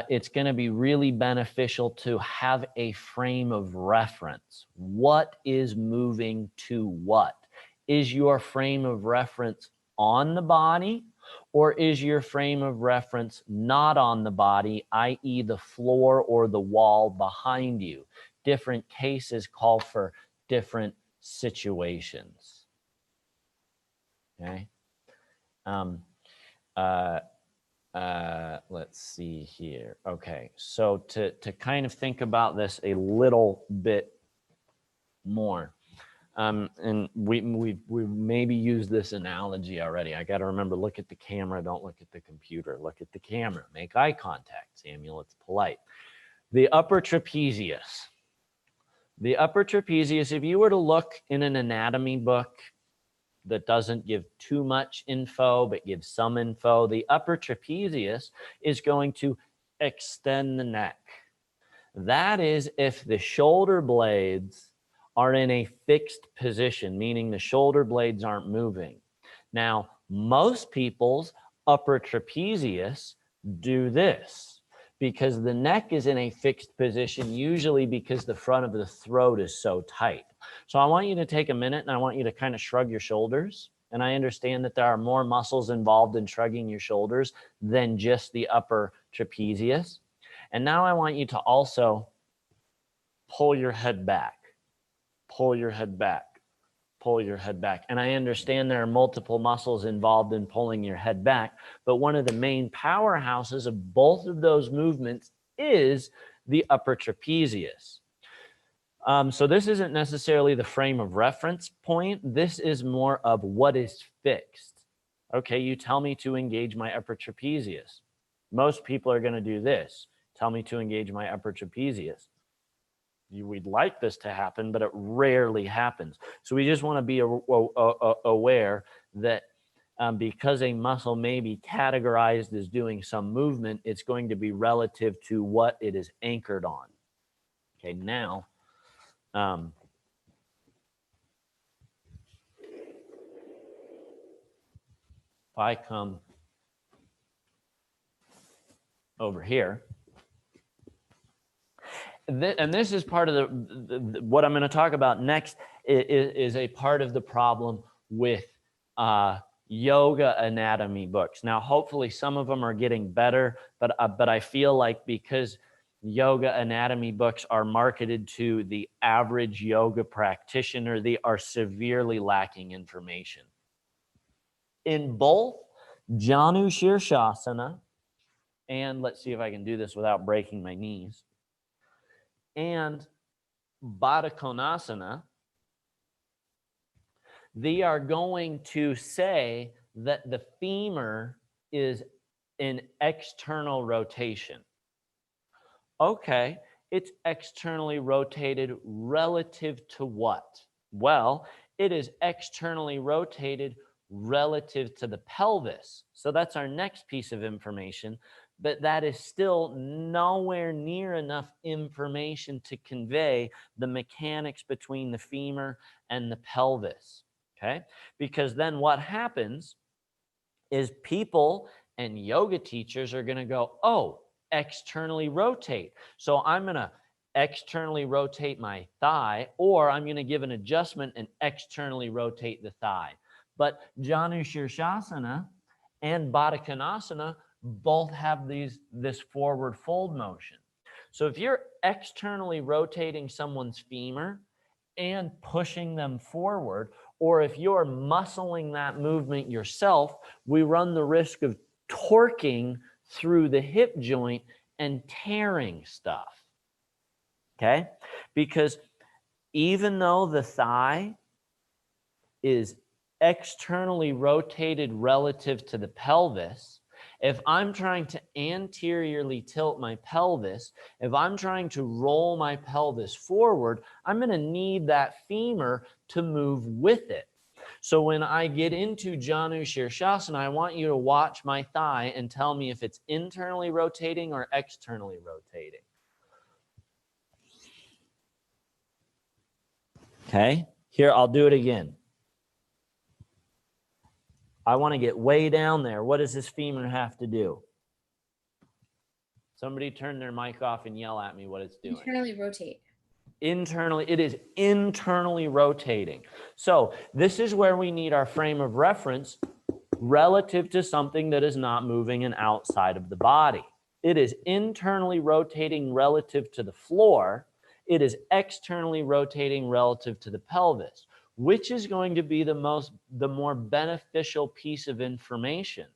S1: it's going to be really beneficial to have a frame of reference. What is moving to what? Is your frame of reference on the body, or is your frame of reference not on the body, i.e. the floor or the wall behind you? Different cases call for different situations. Okay. Let's see here. Okay, so to kind of think about this a little bit more, and we maybe used this analogy already. I got to remember, look at the camera, don't look at the computer. Look at the camera, make eye contact. Samuel, it's polite. The upper trapezius. The upper trapezius, if you were to look in an anatomy book, that doesn't give too much info, but gives some info. The upper trapezius is going to extend the neck. That is if the shoulder blades are in a fixed position, meaning the shoulder blades aren't moving. Now, most people's upper trapezius do this because the neck is in a fixed position, usually because the front of the throat is so tight. So I want you to take a minute and I want you to kind of shrug your shoulders. And I understand that there are more muscles involved in shrugging your shoulders than just the upper trapezius. And now I want you to also pull your head back, pull your head back, pull your head back. And I understand there are multiple muscles involved in pulling your head back, but one of the main powerhouses of both of those movements is the upper trapezius. So this isn't necessarily the frame of reference point. This is more of what is fixed. Okay, you tell me to engage my upper trapezius. Most people are going to do this. Tell me to engage my upper trapezius. We'd like this to happen, but it rarely happens. So we just want to be aware that because a muscle may be categorized as doing some movement, it's going to be relative to what it is anchored on. Okay, now, if I come over here, and this is part of the what I'm going to talk about next is a part of the problem with yoga anatomy books. Now, hopefully some of them are getting better, but I feel like because yoga anatomy books are marketed to the average yoga practitioner, they are severely lacking information. In both Janu Shirshasana, and let's see if I can do this without breaking my knees, and Baddha Konasana, they are going to say that the femur is in external rotation. Okay, it's externally rotated relative to what? Well, it is externally rotated relative to the pelvis. So that's our next piece of information, but that is still nowhere near enough information to convey the mechanics between the femur and the pelvis, okay? Because then what happens is people and yoga teachers are gonna go, oh, externally rotate. So I'm gonna externally rotate my thigh, or I'm gonna give an adjustment and externally rotate the thigh. But Janu Shirshasana and Baddha Konasana both have this forward fold motion. So if you're externally rotating someone's femur and pushing them forward, or if you're muscling that movement yourself, we run the risk of torquing through the hip joint and tearing stuff, okay? Because even though the thigh is externally rotated relative to the pelvis, if I'm trying to anteriorly tilt my pelvis, if I'm trying to roll my pelvis forward, I'm going to need that femur to move with it. So when I get into Janu Shirshasana, I want you to watch my thigh and tell me if it's internally rotating or externally rotating. Okay, here, I'll do it again. I want to get way down there. What does this femur have to do? Somebody turn their mic off and yell at me what it's doing.
S6: Internally rotate.
S1: Internally, it is internally rotating. So this is where we need our frame of reference relative to something that is not moving and outside of the body. It is internally rotating relative to the floor. It is externally rotating relative to the pelvis. Which is going to be the more beneficial piece of information?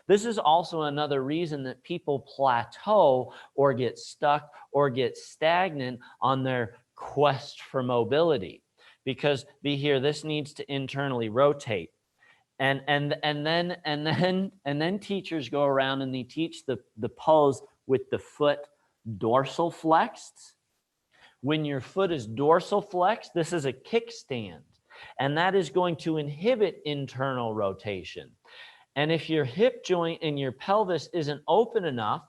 S1: This is also another reason that people plateau or get stuck or get stagnant on their quest for mobility, because they hear this needs to internally rotate. And then teachers go around and they teach the pose with the foot dorsal flexed. When your foot is dorsal flexed, this is a kickstand. and that is going to inhibit internal rotation. And if your hip joint and your pelvis isn't open enough,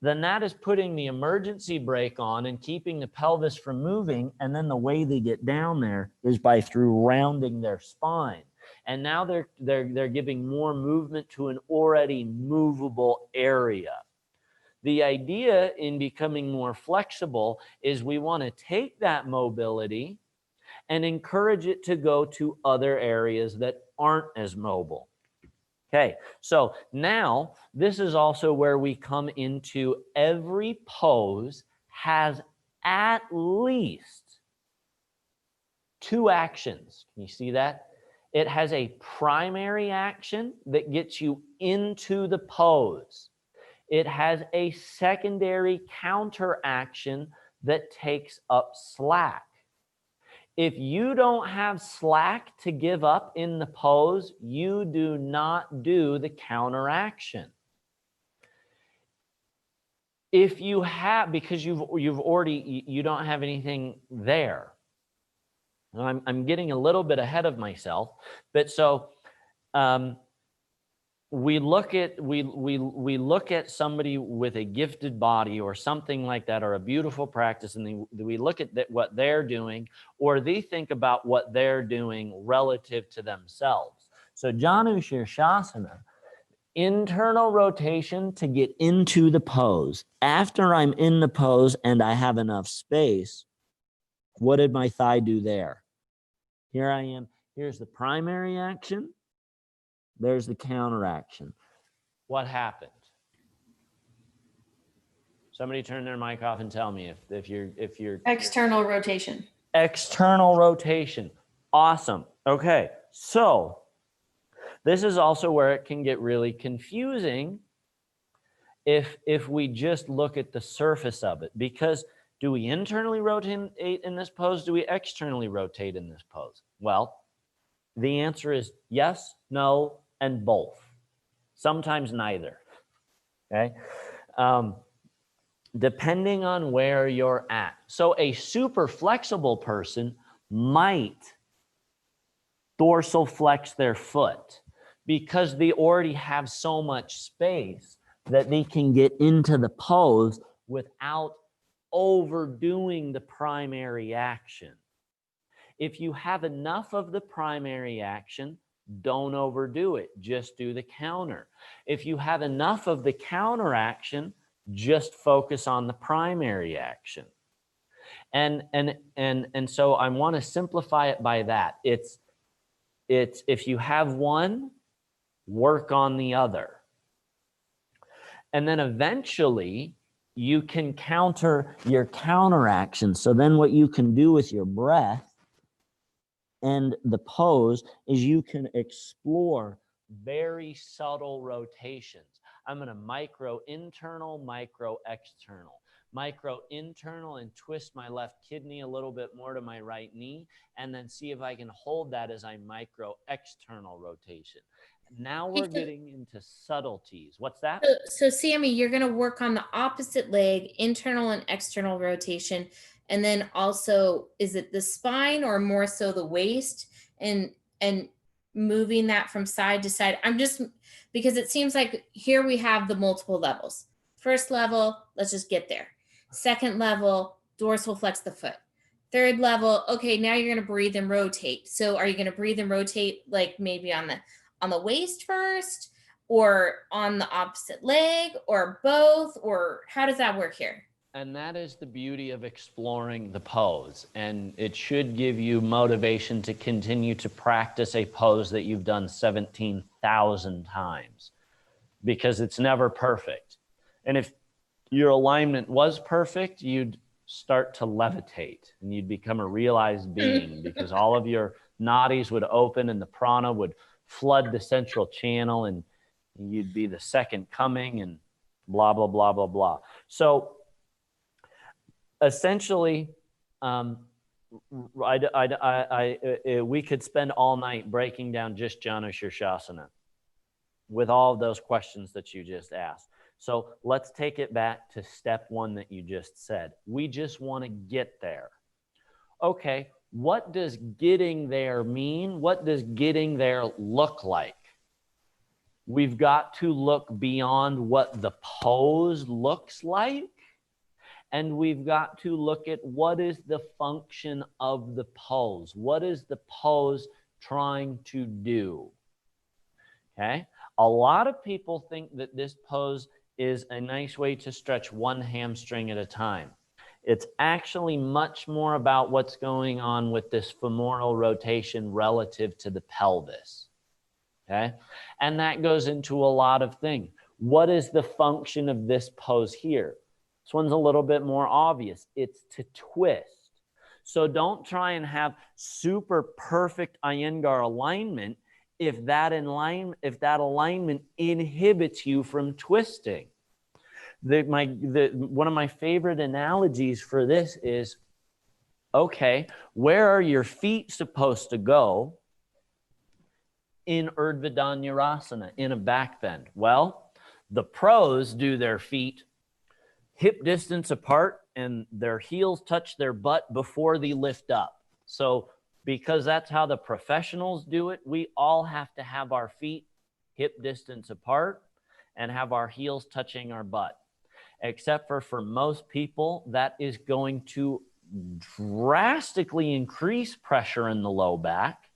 S1: then that is putting the emergency brake on and keeping the pelvis from moving. And then the way they get down there is by through rounding their spine. And now they're giving more movement to an already movable area. The idea in becoming more flexible is we want to take that mobility and encourage it to go to other areas that aren't as mobile. Okay, so now this is also where we come into every pose has at least 2 actions. Can you see that? It has a primary action that gets you into the pose. It has a secondary counter action that takes up slack. If you don't have slack to give up in the pose, you do not do the counteraction. If you have, because you don't have anything there. I'm getting a little bit ahead of myself, but so we look at somebody with a gifted body or something like that, or a beautiful practice, and we look at what they're doing, or they think about what they're doing relative to themselves. So Janu Shirshasana, internal rotation to get into the pose. After I'm in the pose and I have enough space, what did my thigh do there? Here I am. Here's the primary action. There's the counteraction. What happened? Somebody turn their mic off and tell me if you're
S5: External rotation.
S1: external rotation. Awesome. Okay. So this is also where it can get really confusing if we just look at the surface of it, because do we internally rotate in this pose? Do we externally rotate in this pose? Well, the answer is yes, no, and both. Sometimes neither. Okay. Depending on where you're at. So a super flexible person might dorsal flex their foot because they already have so much space that they can get into the pose without overdoing the primary action. If you have enough of the primary action, don't overdo it. Just do the counter. If you have enough of the counter action, just focus on the primary action. And so I want to simplify it by that. It's if you have one, work on the other. And then eventually you can counter your counter action. So then what you can do with your breath and the pose is you can explore very subtle rotations. I'm going to micro internal, micro external. Micro internal and twist my left kidney a little bit more to my right knee, and then see if I can hold that as I micro external rotation. Now we're getting into subtleties. What's that?
S6: So Sammy, you're going to work on the opposite leg, internal and external rotation. And then also, is it the spine or more so the waist, and moving that from side to side? I'm just, because it seems like here we have the multiple levels. First level, let's just get there. Second level, dorsal flex the foot. Third level, okay, now you're going to breathe and rotate. So are you going to breathe and rotate like maybe on the waist first, or on the opposite leg, or both, or how does that work here?
S1: And that is the beauty of exploring the pose. And it should give you motivation to continue to practice a pose that you've done 17,000 times, because it's never perfect. And if your alignment was perfect, you'd start to levitate and you'd become a realized being, because all of your nadis would open and the prana would flood the central channel, and you'd be the second coming, and blah, blah, blah, blah, blah. So essentially, we could spend all night breaking down just Janu Shirshasana with all of those questions that you just asked. So let's take it back to step one that you just said. We just want to get there. Okay, what does getting there mean? What does getting there look like? We've got to look beyond what the pose looks like, and we've got to look at what is the function of the pose. What is the pose trying to do? Okay. A lot of people think that this pose is a nice way to stretch one hamstring at a time. It's actually much more about what's going on with this femoral rotation relative to the pelvis. Okay. And that goes into a lot of things. What is the function of this pose here? This one's a little bit more obvious. It's to twist. So don't try and have super perfect Iyengar alignment if that alignment inhibits you from twisting. One of my favorite analogies for this is, okay, where are your feet supposed to go in Urdhva Dhanurasana, in a back bend? Well, the pros do their feet hip distance apart and their heels touch their butt before they lift up. So because that's how the professionals do it, we all have to have our feet hip distance apart and have our heels touching our butt. Except for most people, that is going to drastically increase pressure in the low back,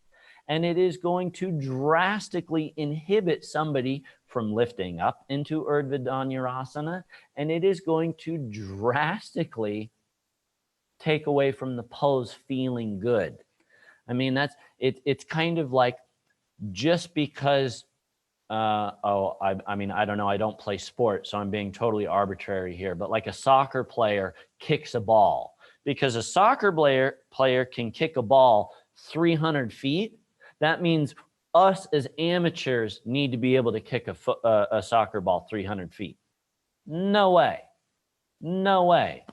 S1: and it is going to drastically inhibit somebody from lifting up into Urdhva Dhanurasana, and it is going to drastically take away from the pose feeling good. I mean, it's kind of like, just because I mean, I don't know, I don't play sports, so I'm being totally arbitrary here, but like a soccer player kicks a ball, because a soccer player can kick a ball 300 feet. That means us as amateurs need to be able to kick a soccer ball 300 feet. No way. No way.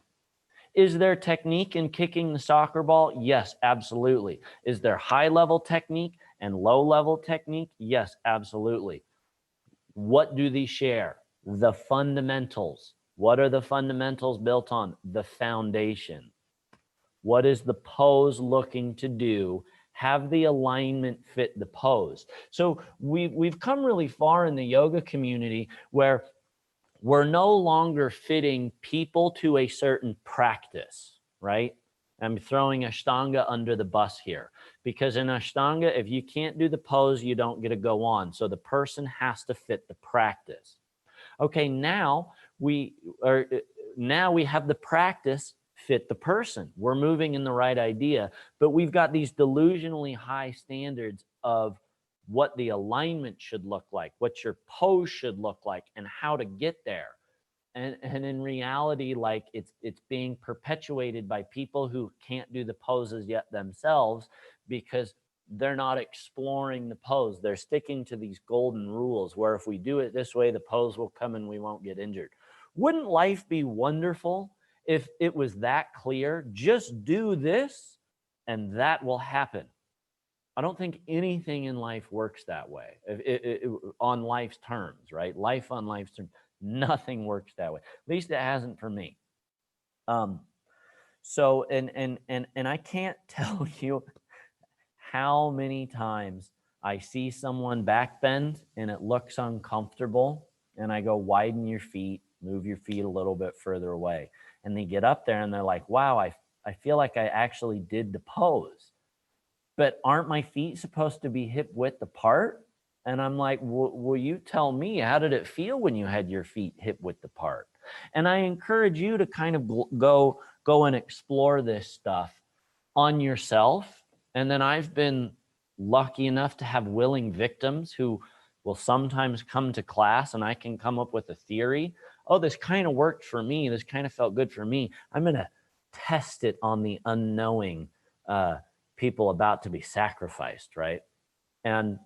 S1: Is there technique in kicking the soccer ball? Yes, absolutely. Is there high-level technique and low-level technique? Yes, absolutely. What do these share? The fundamentals. What are the fundamentals built on? The foundation. What is the pose looking to do? Have the alignment fit the pose. So we've come really far in the yoga community where we're no longer fitting people to a certain practice, right? I'm throwing Ashtanga under the bus here, because in Ashtanga, if you can't do the pose, you don't get to go on. So the person has to fit the practice. Okay, now we have the practice fit the person. We're moving in the right idea, but we've got these delusionally high standards of what the alignment should look like, what your pose should look like, and how to get there. And in reality, like, it's being perpetuated by people who can't do the poses yet themselves, because they're not exploring the pose. They're sticking to these golden rules where if we do it this way, the pose will come and we won't get injured. Wouldn't life be wonderful if it was that clear? Just do this and that will happen. I don't think anything in life works that way, on life's terms, right? Life on life's terms. Nothing works that way. At least it hasn't for me. So, and I can't tell you how many times I see someone back bend and it looks uncomfortable, and I go, widen your feet, move your feet a little bit further away. And they get up there and they're like, wow, I feel like I actually did the pose. But aren't my feet supposed to be hip width apart? And I'm like, will you tell me, how did it feel when you had your feet hip width apart? And I encourage you to kind of go and explore this stuff on yourself. And then I've been lucky enough to have willing victims who will sometimes come to class, and I can come up with a theory. Oh, this kind of worked for me. This kind of felt good for me. I'm going to test it on the unknowing people about to be sacrificed, right? And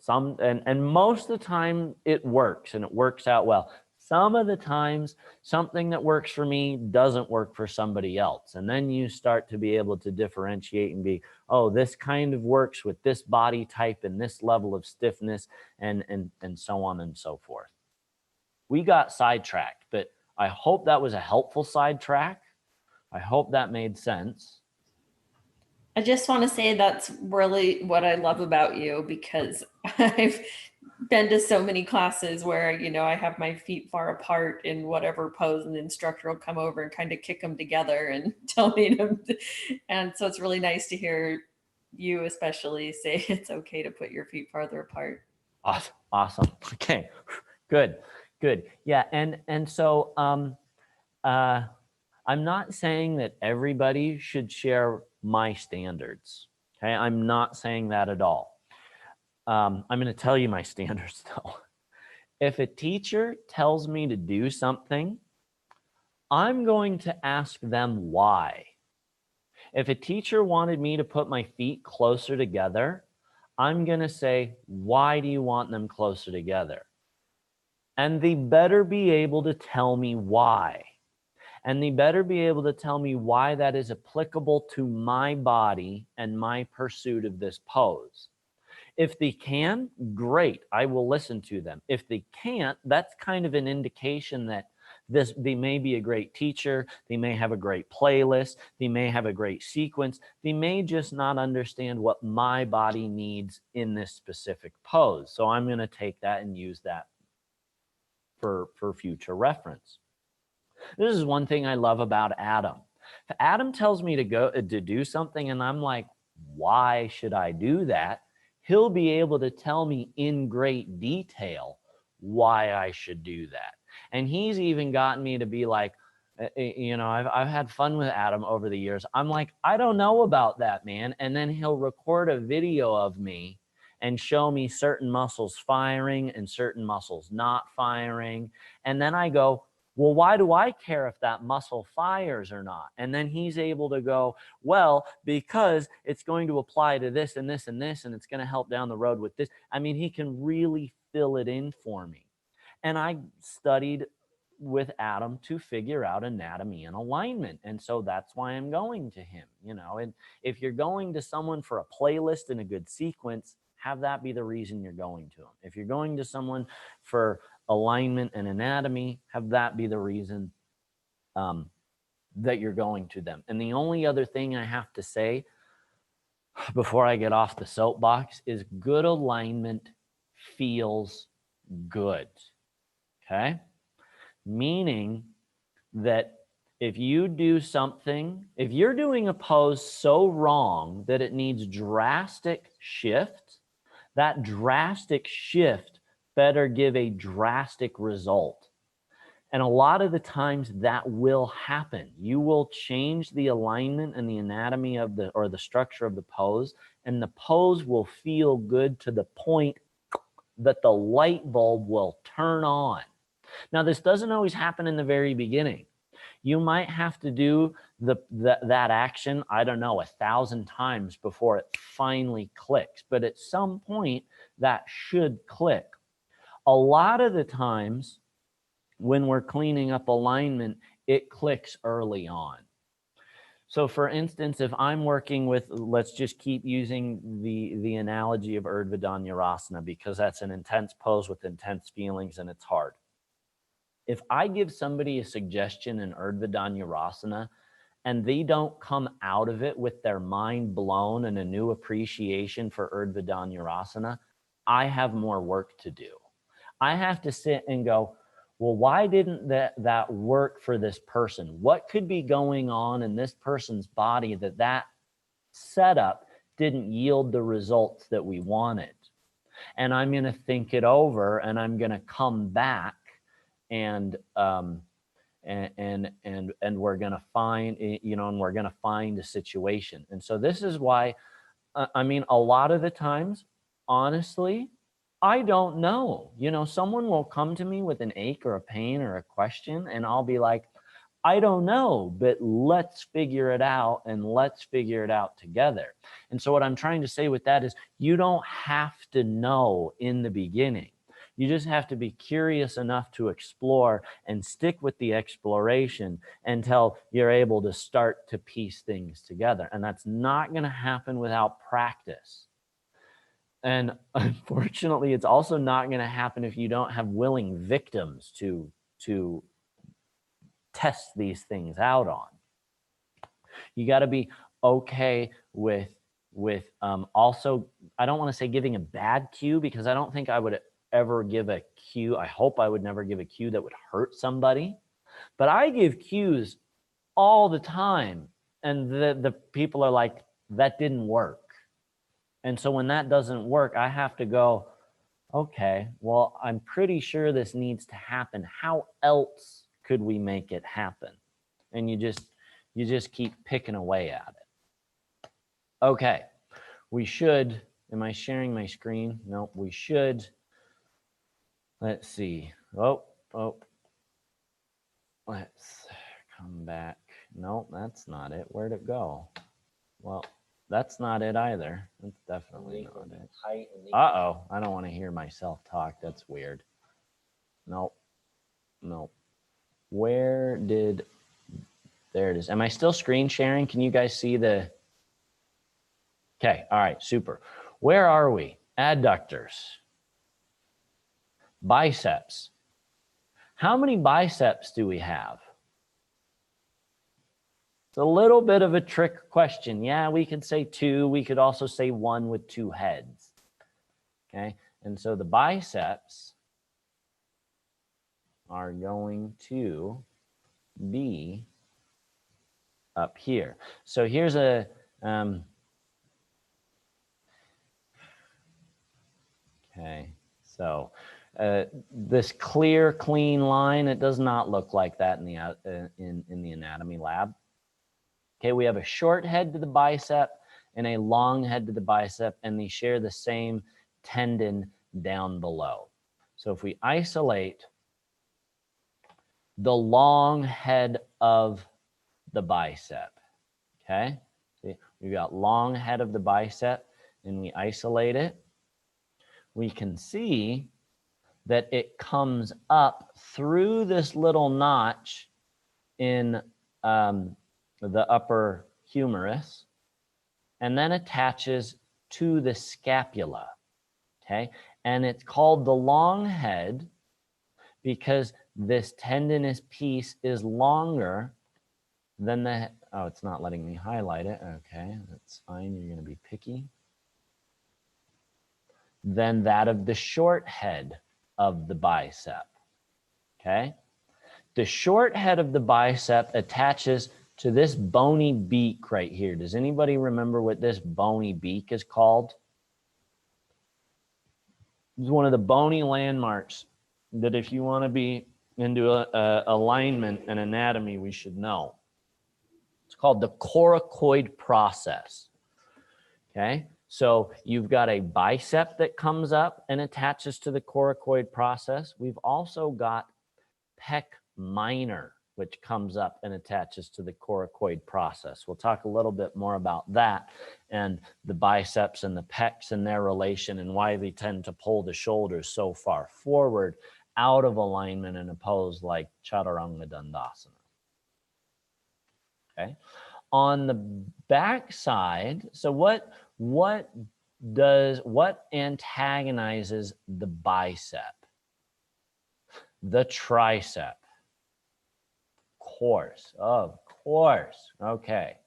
S1: most of the time it works, and it works out well. Some of the times something that works for me doesn't work for somebody else. And then you start to be able to differentiate and be, oh, this kind of works with this body type and this level of stiffness, and so on and so forth. We got sidetracked, but I hope that was a helpful sidetrack. I hope that made sense.
S5: I just want to say that's really what I love about you, because I've been to so many classes where, you know, I have my feet far apart in whatever pose, and the instructor will come over and kind of kick them together and tell me to. And so it's really nice to hear you especially say it's okay to put your feet farther apart.
S1: Awesome. Awesome. Okay. Good. Good. Yeah. And so I'm not saying that everybody should share my standards. Okay. I'm not saying that at all. I'm going to tell you my standards though. If a teacher tells me to do something, I'm going to ask them why. If a teacher wanted me to put my feet closer together, I'm going to say, why do you want them closer together? And they better be able to tell me why. And they better be able to tell me why that is applicable to my body and my pursuit of this pose. If they can, great, I will listen to them. If they can't, that's kind of an indication that they may be a great teacher, they may have a great playlist, they may have a great sequence, they may just not understand what my body needs in this specific pose. So I'm going to take that and use that for future reference. This is one thing I love about Adam. If Adam tells me to do something and I'm like, why should I do that? He'll be able to tell me in great detail why I should do that. And he's even gotten me to be like, you know, I've had fun with Adam over the years. I'm like, I don't know about that, man. And then he'll record a video of me and show me certain muscles firing and certain muscles not firing. And then I go, well, why do I care if that muscle fires or not? And then he's able to go, well, because it's going to apply to this and this and this, and it's going to help down the road with this. I mean, he can really fill it in for me. And I studied with Adam to figure out anatomy and alignment. And so that's why I'm going to him, you know. And if you're going to someone for a playlist and a good sequence, have that be the reason you're going to them. If you're going to someone for alignment and anatomy, have that be the reason that you're going to them. And the only other thing I have to say before I get off the soapbox is good alignment feels good. Okay? Meaning that if you do something, if you're doing a pose so wrong that it needs drastic shift, that drastic shift better give a drastic result. And a lot of the times that will happen. You will change the alignment and the anatomy of the structure of the pose, and the pose will feel good to the point that the light bulb will turn on. Now, this doesn't always happen in the very beginning. You might have to do that action, I don't know, 1,000 times before it finally clicks. But at some point, that should click. A lot of the times when we're cleaning up alignment, it clicks early on. So for instance, if I'm working with, let's just keep using the analogy of Urdhva Dhanurasana, because that's an intense pose with intense feelings and it's hard. If I give somebody a suggestion in Urdhva Dhanurasana and they don't come out of it with their mind blown and a new appreciation for Urdhva Dhanurasana, I have more work to do. I have to sit and go, well, why didn't that work for this person? What could be going on in this person's body that setup didn't yield the results that we wanted? And I'm going to think it over, and I'm going to come back, and we're going to find, you know, and we're going to find a situation. And so this is why, I mean, a lot of the times, honestly, I don't know. You know, someone will come to me with an ache or a pain or a question, and I'll be like, I don't know, but let's figure it out, and let's figure it out together. And so what I'm trying to say with that is you don't have to know in the beginning. You just have to be curious enough to explore and stick with the exploration until you're able to start to piece things together. And that's not going to happen without practice. And unfortunately, it's also not going to happen if you don't have willing victims to test these things out on. You got to be okay with also, I don't want to say giving a bad cue, because I don't think I would ever give a cue. I hope I would never give a cue that would hurt somebody, but I give cues all the time, and the people are like, that didn't work. And so when that doesn't work, I have to go, okay, well, I'm pretty sure this needs to happen. How else could we make it happen? And you just keep picking away at it. Okay, we should, am I sharing my screen? No, we should. Let's see. Oh, let's come back. No, that's not it. Where'd it go? Well, that's not it either. That's definitely not it. Uh-oh, I don't want to hear myself talk. That's weird. Nope. Where did, there it is. Am I still screen sharing? Can you guys see the, okay, all right, super. Where are we? Adductors. Biceps. How many biceps do we have? It's a little bit of a trick question. Yeah, we could say 2. We could also say 1 with 2 heads. Okay, and so the biceps are going to be up here. So here's a, okay, so this clear, clean line, it does not look like that in the anatomy lab. Okay, we have a short head to the bicep and a long head to the bicep, and they share the same tendon down below. So if we isolate the long head of the bicep, okay? See, we've got long head of the bicep, and we isolate it. We can see that it comes up through this little notch in the upper humerus, and then attaches to the scapula, okay? And it's called the long head because this tendinous piece is longer than the, oh, it's not letting me highlight it. Okay, that's fine. You're going to be picky. Than that of the short head of the bicep. Okay, the short head of the bicep attaches to this bony beak right here. Does anybody remember what this bony beak is called? It's one of the bony landmarks that if you want to be into alignment and anatomy, we should know. It's called the coracoid process. Okay, so you've got a bicep that comes up and attaches to the coracoid process. We've also got pec minor, which comes up and attaches to the coracoid process. We'll talk a little bit more about that and the biceps and the pecs and their relation and why they tend to pull the shoulders so far forward out of alignment in a pose like Chaturanga Dandasana. Okay, on the back side, so what antagonizes the bicep? The tricep. Of course. Okay,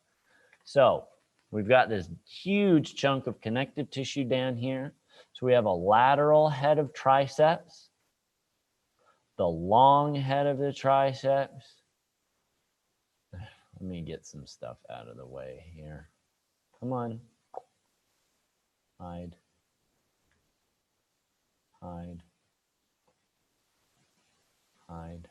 S1: so we've got this huge chunk of connective tissue down here. So we have a lateral head of triceps, the long head of the triceps. Let me get some stuff out of the way here. Come on. Hide. Hide. Hide.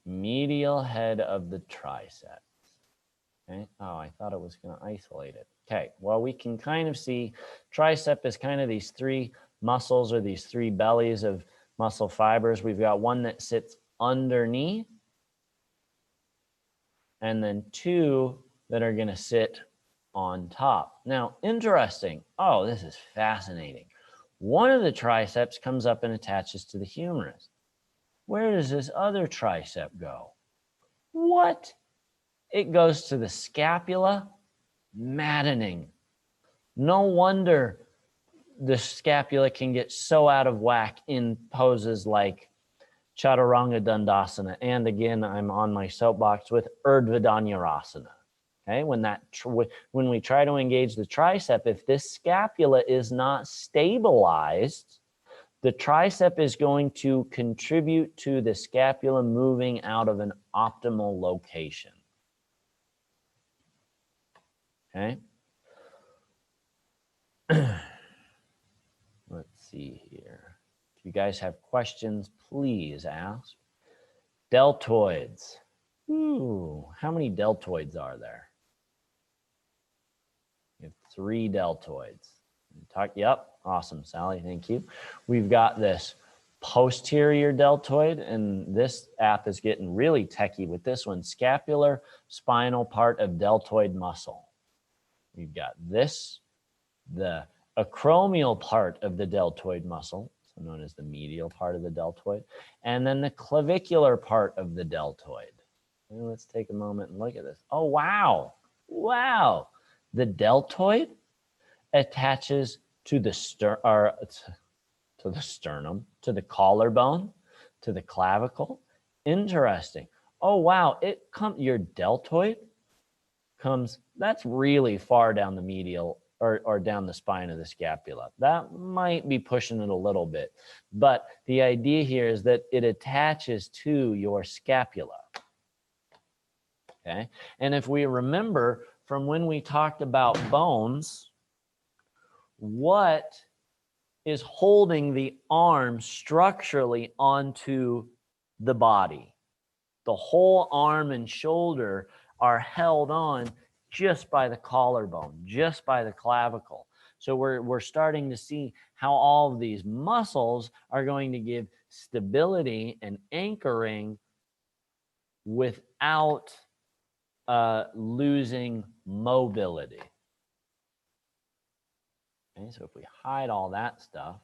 S1: Medial head of the triceps. Okay. Oh, I thought it was going to isolate it. Okay. Well, we can kind of see tricep is kind of these 3 muscles or these 3 bellies of muscle fibers. We've got one that sits underneath and then 2 that are going to sit on top. Now, interesting. Oh, this is fascinating. One of the triceps comes up and attaches to the humerus. Where does this other tricep go? What? It goes to the scapula? Maddening. No wonder the scapula can get so out of whack in poses like Chaturanga Dandasana. And again, I'm on my soapbox with Urdhva Dhanurasana. Okay, when we try to engage the tricep, if this scapula is not stabilized, the tricep is going to contribute to the scapula moving out of an optimal location. Okay. Let's see here. If you guys have questions, please ask. Deltoids. Ooh, how many deltoids are there? We have 3 deltoids. Yep, awesome, Sally, thank you. We've got this posterior deltoid, and this app is getting really techie with this one, scapular spinal part of deltoid muscle. We've got this, the acromial part of the deltoid muscle, so known as the medial part of the deltoid, and then the clavicular part of the deltoid. And let's take a moment and look at this. Oh, wow. Wow. The deltoid attaches to the sternum, to the collarbone, to the clavicle. Interesting. Oh, wow. Your deltoid comes, that's really far down the medial or down the spine of the scapula. That might be pushing it a little bit. But the idea here is that it attaches to your scapula. Okay. And if we remember from when we talked about bones, what is holding the arm structurally onto the body? The whole arm and shoulder are held on just by the collarbone, just by the clavicle. So we're starting to see how all of these muscles are going to give stability and anchoring without losing mobility. Okay, so if we hide all that stuff,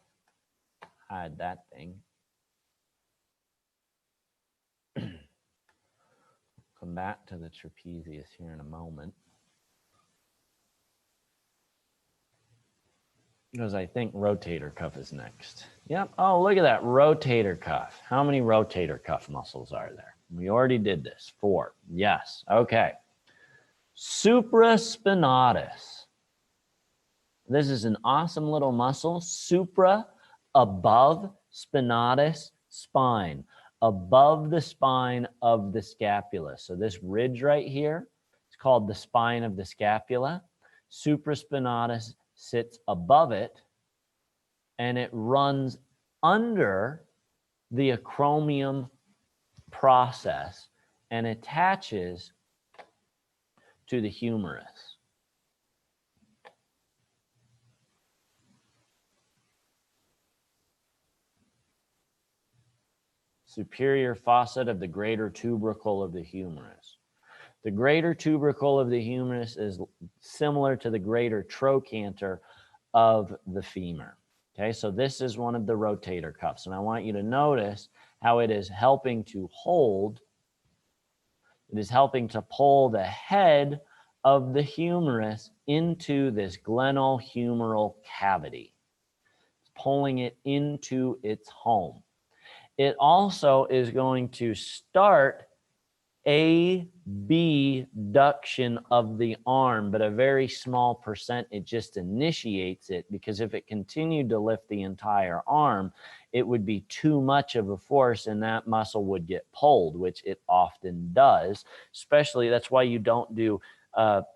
S1: hide that thing. Come back to the trapezius here in a moment. Because I think rotator cuff is next. Yep. Oh, look at that rotator cuff. How many rotator cuff muscles are there? We already did this. 4. Yes. Okay. Supraspinatus. This is an awesome little muscle. Supra, above, spinatus, spine. Above the spine of the scapula. So this ridge right here is called the spine of the scapula. Supraspinatus sits above it, and it runs under the acromion process and attaches to the humerus. Superior facet of the greater tubercle of the humerus. The greater tubercle of the humerus is similar to the greater trochanter of the femur. Okay, so this is one of the rotator cuffs, and I want you to notice how it is helping to hold, it is helping to pull the head of the humerus into this glenohumeral cavity. It's pulling it into its home. It also is going to start abduction of the arm, but a very small percent. It just initiates it, because if it continued to lift the entire arm, it would be too much of a force and that muscle would get pulled, which it often does. Especially, that's why you don't do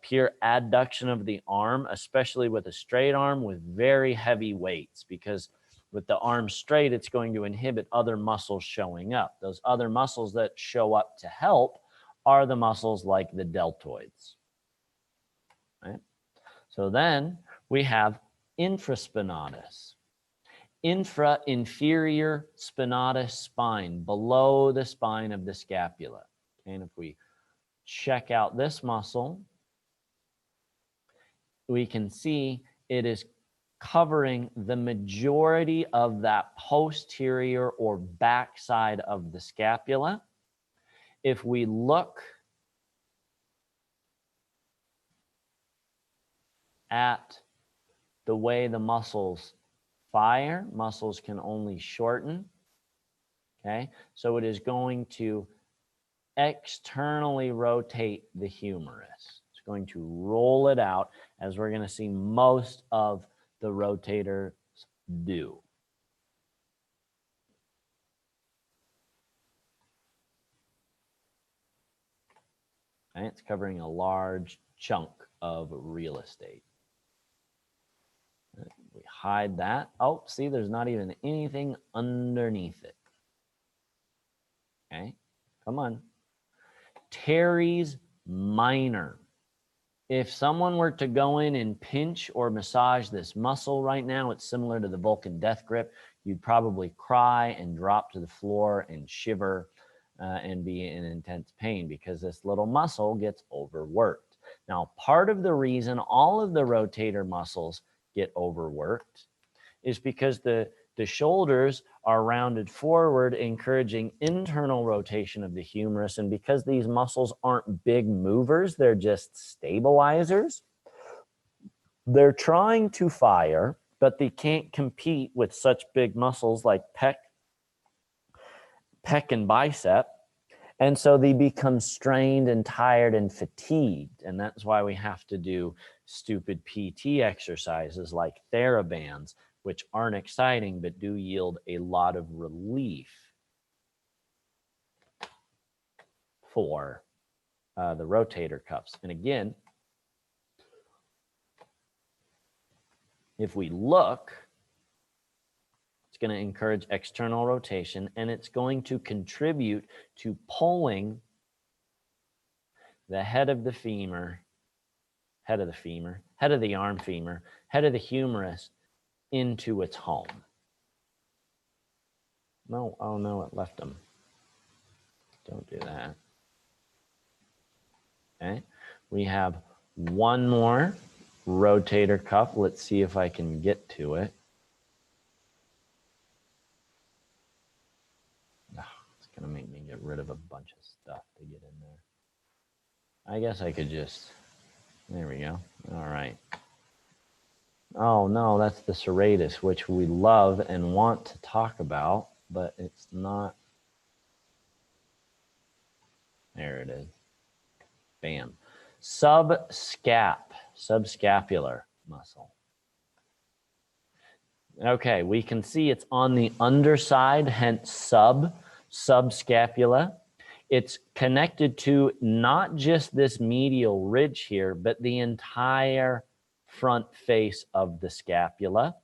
S1: pure adduction of the arm, especially with a straight arm with very heavy weights, because with the arm straight, it's going to inhibit other muscles showing up. Those other muscles that show up to help are the muscles like the deltoids. Right? So then we have infraspinatus. Inferior spinatus spine, below the spine of the scapula. Okay, and if we check out this muscle, we can see it is covering the majority of that posterior or backside of the scapula. If we look at the way the muscles fire, muscles can only shorten. Okay, so it is going to externally rotate the humerus. It's going to roll it out, as we're going to see most of the rotators do. And it's covering a large chunk of real estate. We hide that. Oh, see, there's not even anything underneath it. Okay, come on. Teres minor. If someone were to go in and pinch or massage this muscle right now, it's similar to the Vulcan death grip. You'd probably cry and drop to the floor and shiver and be in intense pain because this little muscle gets overworked. Now, part of the reason all of the rotator muscles get overworked is because the shoulders are rounded forward, encouraging internal rotation of the humerus. And because these muscles aren't big movers, they're just stabilizers. They're trying to fire, but they can't compete with such big muscles like pec and bicep. And so they become strained and tired and fatigued. And that's why we have to do stupid PT exercises like TheraBands, which aren't exciting, but do yield a lot of relief for the rotator cuffs. And again, if we look, it's going to encourage external rotation, and it's going to contribute to pulling the head of the femur, head of the arm femur, head of the humerus into its home. No, oh no, it left them. Don't do that. Okay, we have one more rotator cuff. Let's see if I can get to it. Oh, it's gonna make me get rid of a bunch of stuff to get in there. I guess I could just, there we go. All right. Oh no, that's the serratus, which we love and want to talk about, but it's not. There it is. Bam. Subscapular muscle. Okay, we can see it's on the underside, hence subscapula. It's connected to not just this medial ridge here, but the entire front face of the scapula.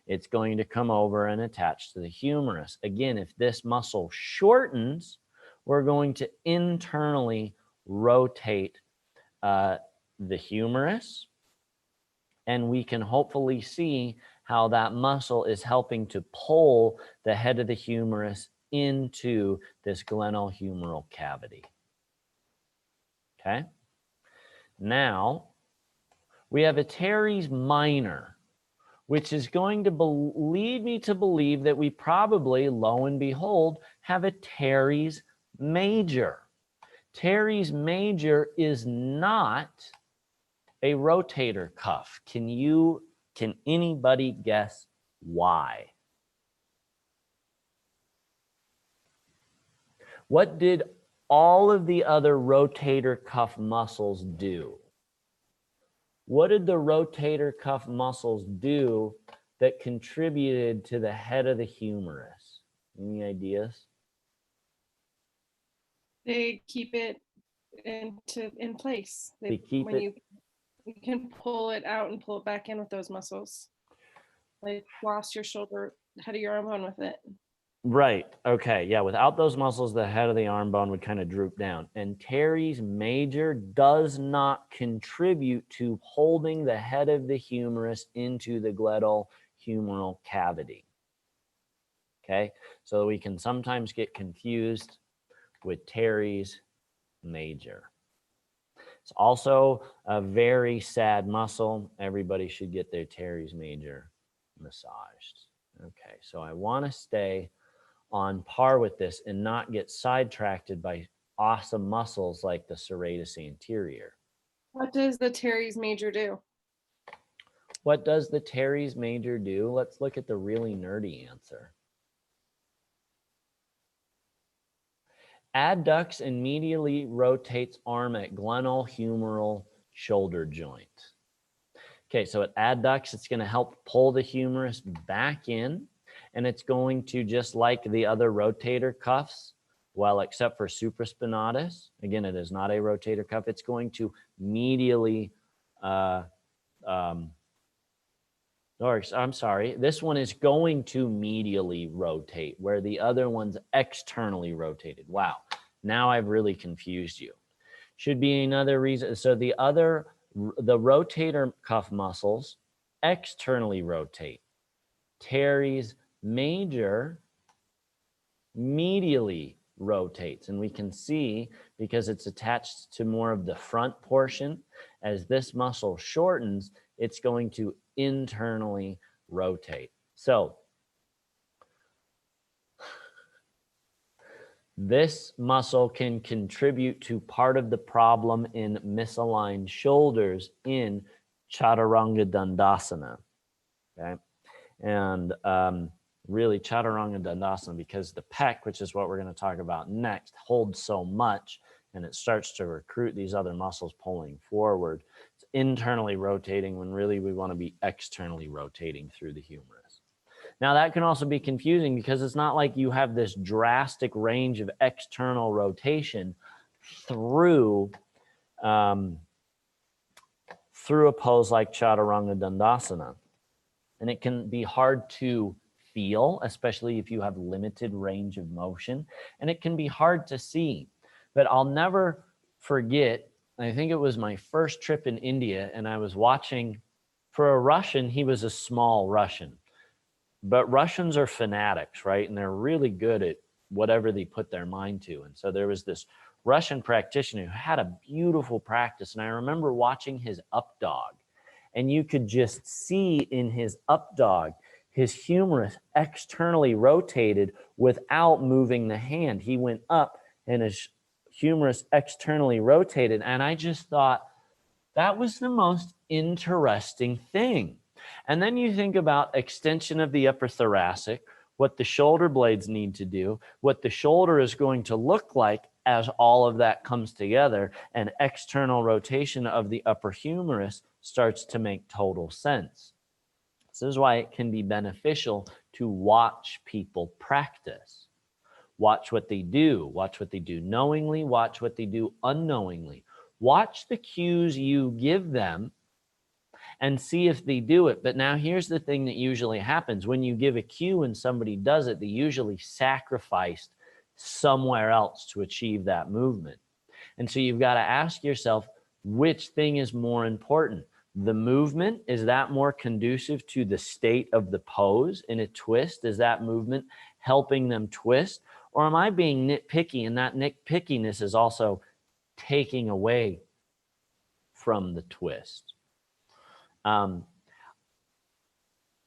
S1: It's going to come over and attach to the humerus. Again, if this muscle shortens, we're going to internally rotate the humerus, and we can hopefully see how that muscle is helping to pull the head of the humerus into this glenohumeral cavity. Okay? Now, we have a teres minor, which is going to lead me to believe that we probably, lo and behold, have a teres major. Teres major is not a rotator cuff. Can anybody guess why? What did all of the other rotator cuff muscles do? What did the rotator cuff muscles do that contributed to the head of the humerus? Any ideas?
S7: They keep it in place.
S1: They keep it.
S7: You can pull it out and pull it back in with those muscles. Like floss your shoulder, head of your arm bone with it.
S1: Right. Okay. Yeah. Without those muscles, the head of the arm bone would kind of droop down. And teres major does not contribute to holding the head of the humerus into the glenohumeral cavity. Okay. So we can sometimes get confused with teres major. It's also a very sad muscle. Everybody should get their teres major massaged. Okay. So I want to stay on par with this and not get sidetracked by awesome muscles like the serratus anterior.
S7: What does the teres major do?
S1: What does the teres major do? Let's look at the really nerdy answer. Adducts and medially rotates arm at glenohumeral shoulder joint. Okay, so it adducts, it's going to help pull the humerus back in, and it's going to, just like the other rotator cuffs, well, except for supraspinatus, again, it is not a rotator cuff, it's going to medially, or I'm sorry, this one is going to medially rotate, where the other one's externally rotated. Wow, now I've really confused you. Should be another reason. So the rotator cuff muscles externally rotate. Teres major medially rotates. And we can see, because it's attached to more of the front portion, as this muscle shortens, it's going to internally rotate. So this muscle can contribute to part of the problem in misaligned shoulders in Chaturanga Dandasana. Okay, and really Chaturanga Dandasana, because the pec, which is what we're going to talk about next, holds so much, and it starts to recruit these other muscles pulling forward. It's internally rotating when really we want to be externally rotating through the humerus. Now that can also be confusing, because it's not like you have this drastic range of external rotation through through a pose like Chaturanga Dandasana. And it can be hard to feel, especially if you have limited range of motion, and it can be hard to see. But I'll never forget, I think it was my first trip in India, and I was watching, for a Russian, he was a small Russian. But Russians are fanatics, right? And they're really good at whatever they put their mind to. And so there was this Russian practitioner who had a beautiful practice. And I remember watching his up dog. And you could just see in his up dog, his humerus externally rotated without moving the hand. He went up and his humerus externally rotated. And I just thought, that was the most interesting thing. And then you think about extension of the upper thoracic, what the shoulder blades need to do, what the shoulder is going to look like as all of that comes together, and external rotation of the upper humerus starts to make total sense. This is why it can be beneficial to watch people practice. Watch what they do knowingly, watch what they do unknowingly. Watch the cues you give them and see if they do it. But now here's the thing that usually happens. When you give a cue and somebody does it, they usually sacrificed somewhere else to achieve that movement. And so you've got to ask yourself, which thing is more important? The movement, is that more conducive to the state of the pose in a twist? Is that movement helping them twist? Or am I being nitpicky, and that nitpickiness is also taking away from the twist?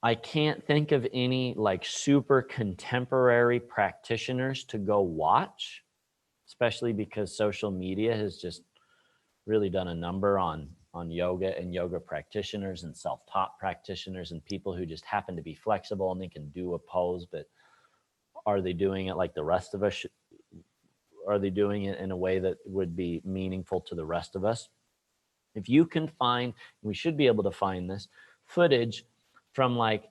S1: I can't think of any like super contemporary practitioners to go watch, especially because social media has just really done a number on yoga and yoga practitioners and self-taught practitioners and people who just happen to be flexible and they can do a pose, but are they doing it like the rest of us? Are they doing it in a way that would be meaningful to the rest of us? If you can find, we should be able to find this footage from like,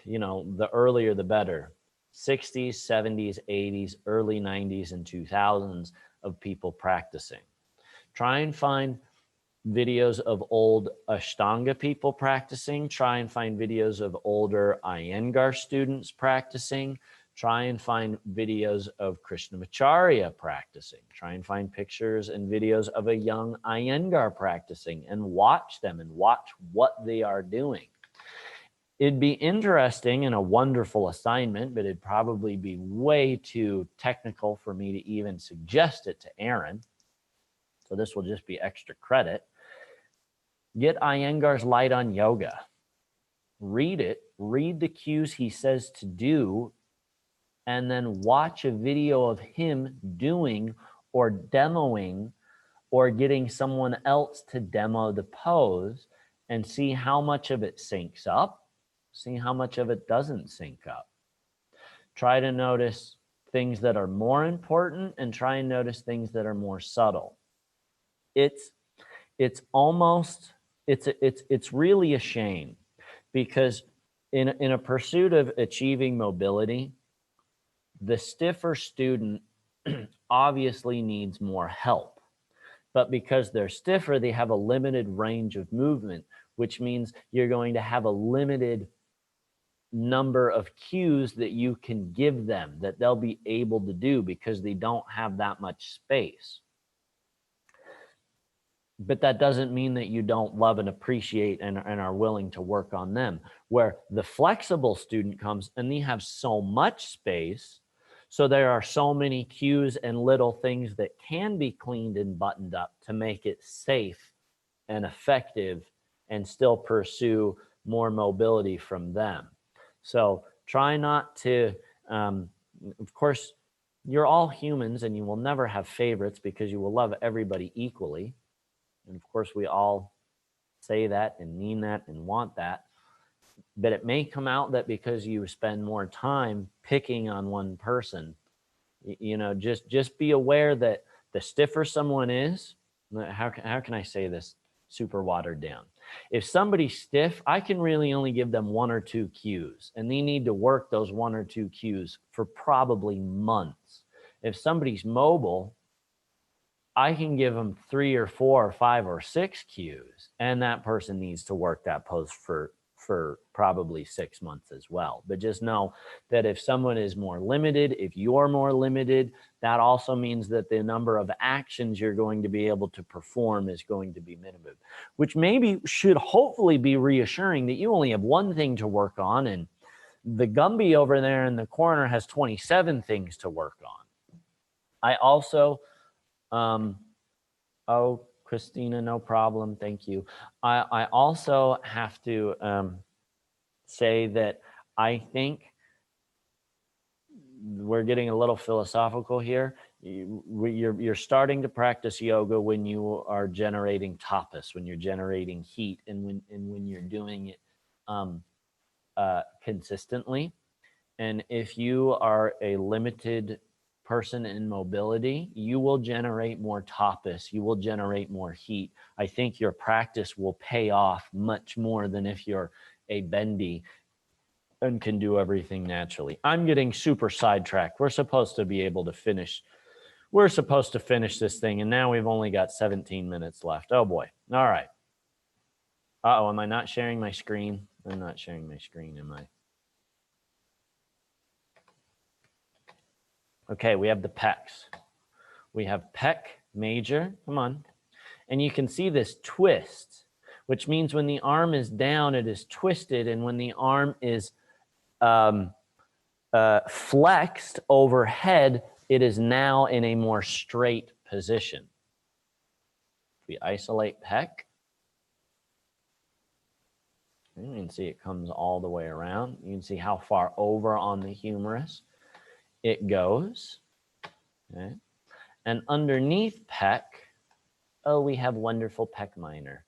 S1: the earlier the better, 60s, 70s, 80s, early 90s, and 2000s of people practicing. Try and find videos of old Ashtanga people practicing. Try and find videos of older Iyengar students practicing. Try and find videos of Krishnamacharya practicing. Try and find pictures and videos of a young Iyengar practicing and watch them and watch what they are doing. It'd be interesting and a wonderful assignment, but it'd probably be way too technical for me to even suggest it to Aaron. So this will just be extra credit. Get Iyengar's Light on Yoga. Read it, read the cues he says to do, and then watch a video of him doing or demoing or getting someone else to demo the pose and see how much of it syncs up, see how much of it doesn't sync up. Try to notice things that are more important and try and notice things that are more subtle. It's almost, it's really a shame, because in a pursuit of achieving mobility, the stiffer student obviously needs more help. But because they're stiffer, they have a limited range of movement, which means you're going to have a limited number of cues that you can give them that they'll be able to do because they don't have that much space. But that doesn't mean that you don't love and appreciate and are willing to work on them. Where the flexible student comes and they have so much space, so there are so many cues and little things that can be cleaned and buttoned up to make it safe and effective and still pursue more mobility from them. So try not to, of course, you're all humans and you will never have favorites because you will love everybody equally. And of course, we all say that and mean that and want that. But it may come out that because you spend more time picking on one person, just be aware that the stiffer someone is, how can I say this super watered down? If somebody's stiff, I can really only give them 1 or 2 cues, and they need to work those 1 or 2 cues for probably months. If somebody's mobile, I can give them 3 or 4 or 5 or 6 cues, and that person needs to work that pose for probably 6 months as well. But just know that if someone is more limited, if you're more limited, that also means that the number of actions you're going to be able to perform is going to be minimum, which maybe should hopefully be reassuring that you only have one thing to work on, and the Gumby over there in the corner has 27 things to work on. I also, oh, Christina, no problem. Thank you. I also have to say that I think we're getting a little philosophical here. You're starting to practice yoga when you are generating tapas, when you're generating heat, and when you're doing it consistently. And if you are a limited person in mobility, you will generate more tapas, you will generate more heat. I think your practice will pay off much more than if you're a bendy and can do everything naturally. I'm getting super sidetracked. We're supposed to be able to finish. We're supposed to finish this thing, and now we've only got 17 minutes left. Oh boy. All right. Uh-oh, am I not sharing my screen? I'm not sharing my screen, am I? Okay, we have the pecs. We have pec major, come on. And you can see this twist, which means when the arm is down, it is twisted. And when the arm is flexed overhead, it is now in a more straight position. If we isolate pec, you can see it comes all the way around. You can see how far over on the humerus it goes. Okay. And underneath pec, oh, we have wonderful pec minor.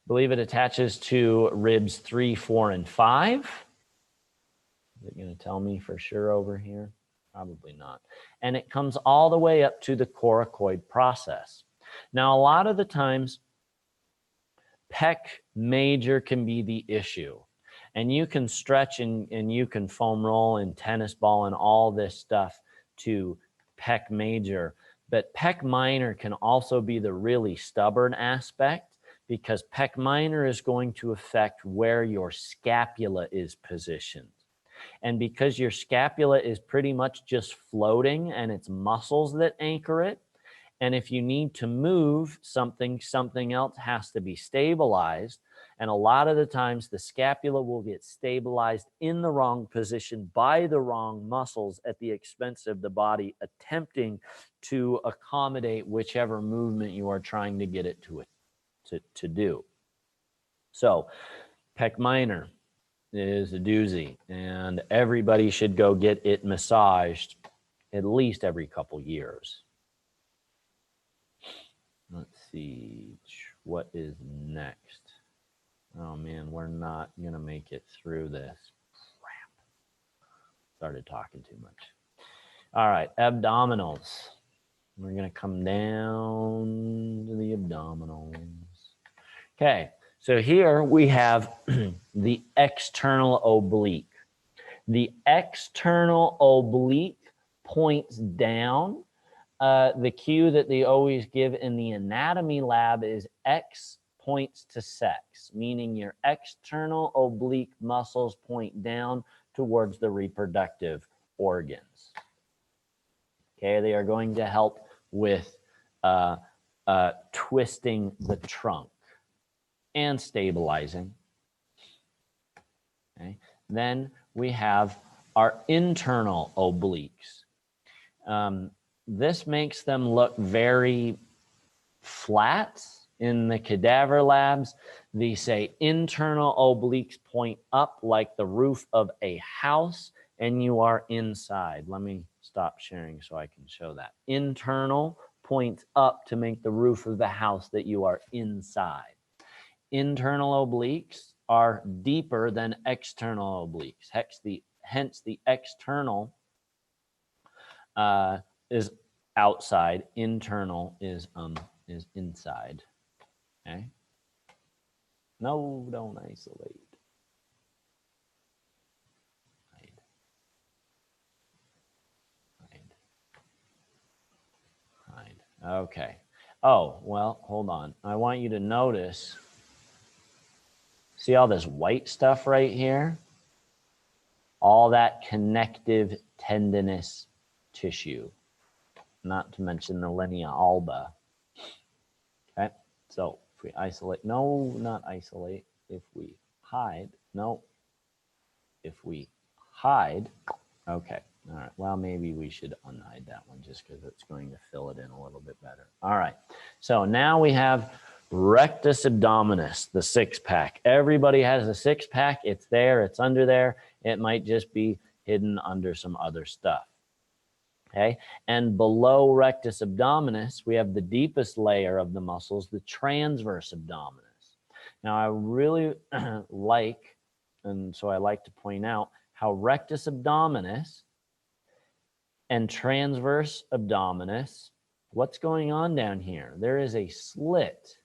S1: Believe it attaches to ribs 3, 4, and 5. Is it going to tell me for sure over here? Probably not. And it comes all the way up to the coracoid process. Now, a lot of the times, pec major can be the issue. And you can stretch and you can foam roll and tennis ball and all this stuff to pec major. But pec minor can also be the really stubborn aspect, because pec minor is going to affect where your scapula is positioned. And because your scapula is pretty much just floating and it's muscles that anchor it, and if you need to move something, something else has to be stabilized. And a lot of the times the scapula will get stabilized in the wrong position by the wrong muscles at the expense of the body attempting to accommodate whichever movement you are trying to get it to do. So pec minor is a doozy, and everybody should go get it massaged at least every couple years. Let's see, what is next? Oh man, we're not gonna make it through this. Crap. started talking too much. All right, abdominals. We're going to come down to the abdominals. Okay, so here we have the external oblique. The external oblique points down. The cue that they always give in the anatomy lab is X points to sex, meaning your external oblique muscles point down towards the reproductive organs. Okay, they are going to help with twisting the trunk and stabilizing. Okay, then we have our internal obliques. This makes them look very flat in the cadaver labs. They say internal obliques point up like the roof of a house and you are inside. Let me stop sharing so I can show that. Internal points up to make the roof of the house that you are inside. Internal obliques are deeper than external obliques. Hence the external is outside, internal is inside. Okay. No, don't isolate. Hide. Okay. Oh, well, hold on. I want you to notice, see all this white stuff right here? All that connective tendinous tissue, not to mention the linea alba. Okay, so if we isolate, no, not isolate. If we hide, no. If we hide, okay, all right. Well, maybe we should unhide that one just because it's going to fill it in a little bit better. All right, so now we have rectus abdominis, the six-pack. Everybody has a six-pack. It's there, it's under there. It might just be hidden under some other stuff. Okay, and below rectus abdominis, we have the deepest layer of the muscles, the transverse abdominis. Now, I really like, and so I like to point out how rectus abdominis and transverse abdominis, what's going on down here? There is a slit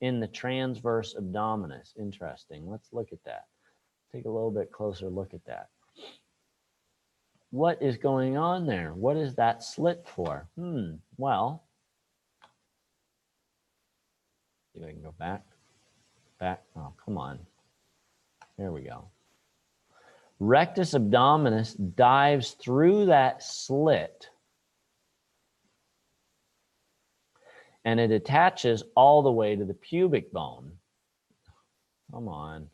S1: in the transverse abdominis. Interesting. Let's look at that. Take a little bit closer look at that. What is going on there? What is that slit for? Well, see if I can go back. Oh, come on. There we go. Rectus abdominis dives through that slit and it attaches all the way to the pubic bone. Come on.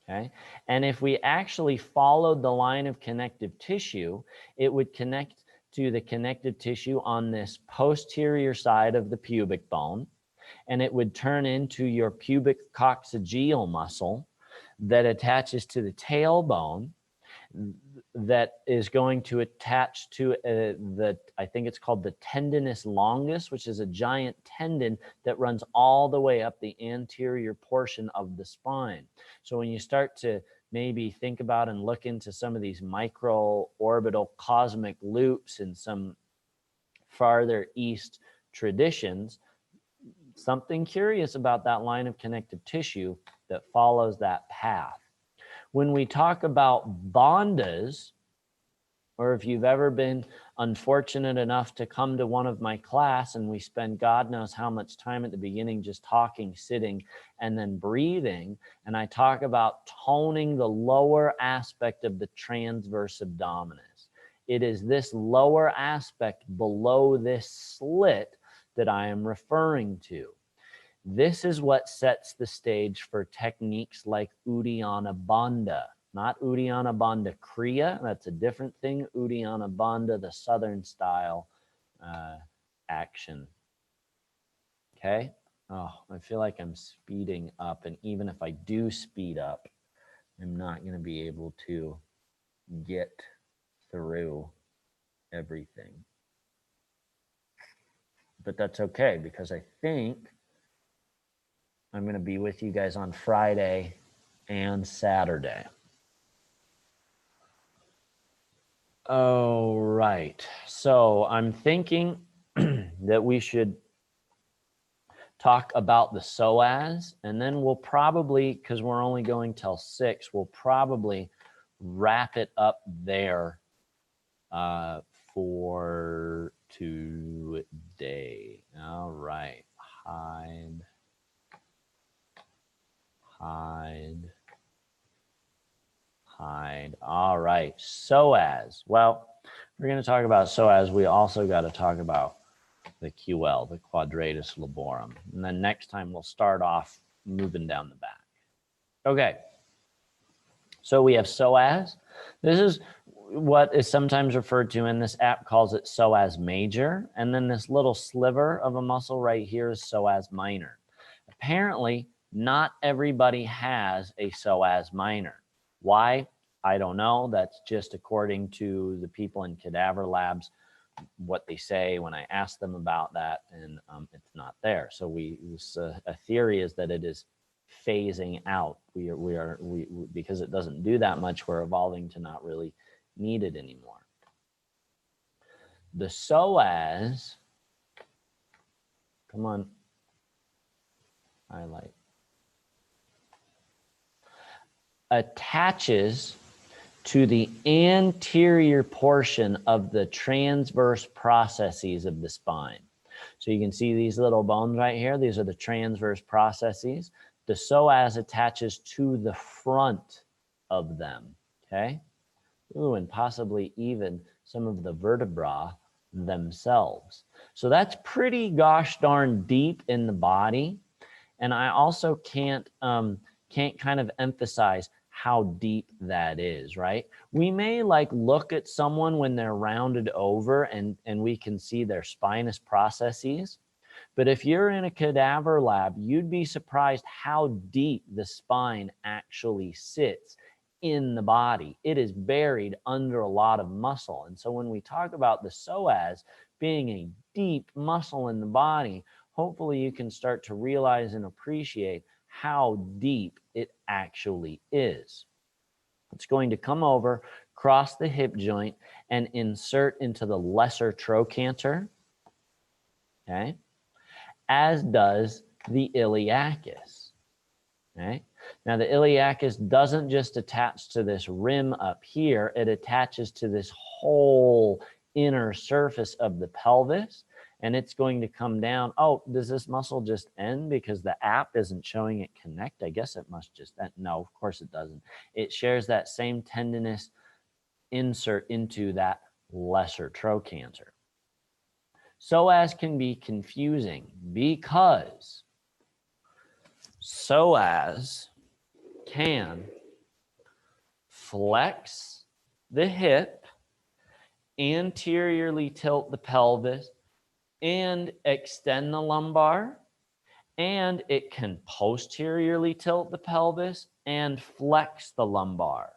S1: Okay. And if we actually followed the line of connective tissue, it would connect to the connective tissue on this posterior side of the pubic bone, and it would turn into your pubic coccygeal muscle that attaches to the tailbone, that is going to attach to I think it's called the tendinus longus, which is a giant tendon that runs all the way up the anterior portion of the spine. So when you start to maybe think about and look into some of these micro-orbital cosmic loops in some farther east traditions, something curious about that line of connective tissue that follows that path. When we talk about bandhas, or if you've ever been unfortunate enough to come to one of my class and we spend God knows how much time at the beginning just talking, sitting, and then breathing, and I talk about toning the lower aspect of the transverse abdominis. It is this lower aspect below this slit that I am referring to. This is what sets the stage for techniques like Uddiyana Bandha, not Uddiyana Bandha Kriya. That's a different thing. Uddiyana Bandha, the Southern style action. Okay. Oh, I feel like I'm speeding up. And even if I do speed up, I'm not going to be able to get through everything. But that's okay, because I think I'm going to be with you guys on Friday and Saturday. Oh, right. So I'm thinking that we should talk about the psoas, and then we'll probably, because we're only going till 6, we'll probably wrap it up there for today. All right. Hide. All right. Psoas. Well, we're going to talk about psoas. We also got to talk about the QL, the quadratus laborum. And then next time we'll start off moving down the back. Okay. So we have psoas. This is what is sometimes referred to in this app calls it psoas major. And then this little sliver of a muscle right here is psoas minor. Apparently, not everybody has a psoas minor. Why? I don't know. That's just according to the people in cadaver labs, what they say when I ask them about that, and it's not there. So a theory is that it is phasing out. We because it doesn't do that much, we're evolving to not really need it anymore. The psoas, come on, highlight, attaches to the anterior portion of the transverse processes of the spine. So you can see these little bones right here. These are the transverse processes. The psoas attaches to the front of them, okay? Ooh, and possibly even some of the vertebrae themselves. So that's pretty gosh darn deep in the body. And I also can't kind of emphasize how deep that is, right? We may like look at someone when they're rounded over and we can see their spinous processes. But if you're in a cadaver lab, you'd be surprised how deep the spine actually sits in the body. It is buried under a lot of muscle. And so when we talk about the psoas being a deep muscle in the body, hopefully you can start to realize and appreciate how deep it actually is. It's going to come over, cross the hip joint, and insert into the lesser trochanter, okay? As does the iliacus, okay? Now the iliacus doesn't just attach to this rim up here, it attaches to this whole inner surface of the pelvis, and it's going to come down. Oh, does this muscle just end because the app isn't showing it connect? I guess it must just end. No, of course it doesn't. It shares that same tendinous insert into that lesser trochanter. Psoas can be confusing because psoas can flex the hip, anteriorly tilt the pelvis, and extend the lumbar, and it can posteriorly tilt the pelvis and flex the lumbar.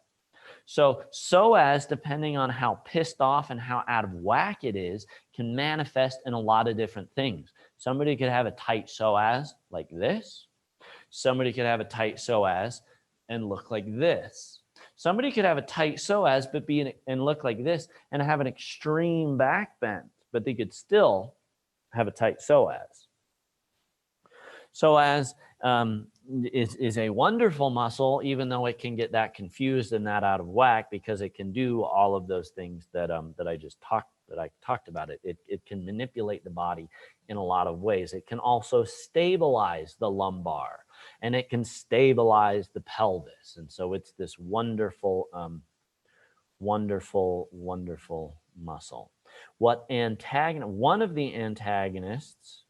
S1: So psoas, depending on how pissed off and how out of whack it is, can manifest in a lot of different things. Somebody could have a tight psoas like this. Somebody could have a tight psoas and look like this. Somebody could have a tight psoas but and look like this and have an extreme back bend, but they could still have a tight psoas. Psoas is a wonderful muscle, even though it can get that confused and that out of whack, because it can do all of those things that I talked about. It can manipulate the body in a lot of ways. It can also stabilize the lumbar, and it can stabilize the pelvis. And so it's this wonderful, wonderful muscle. One of the antagonists,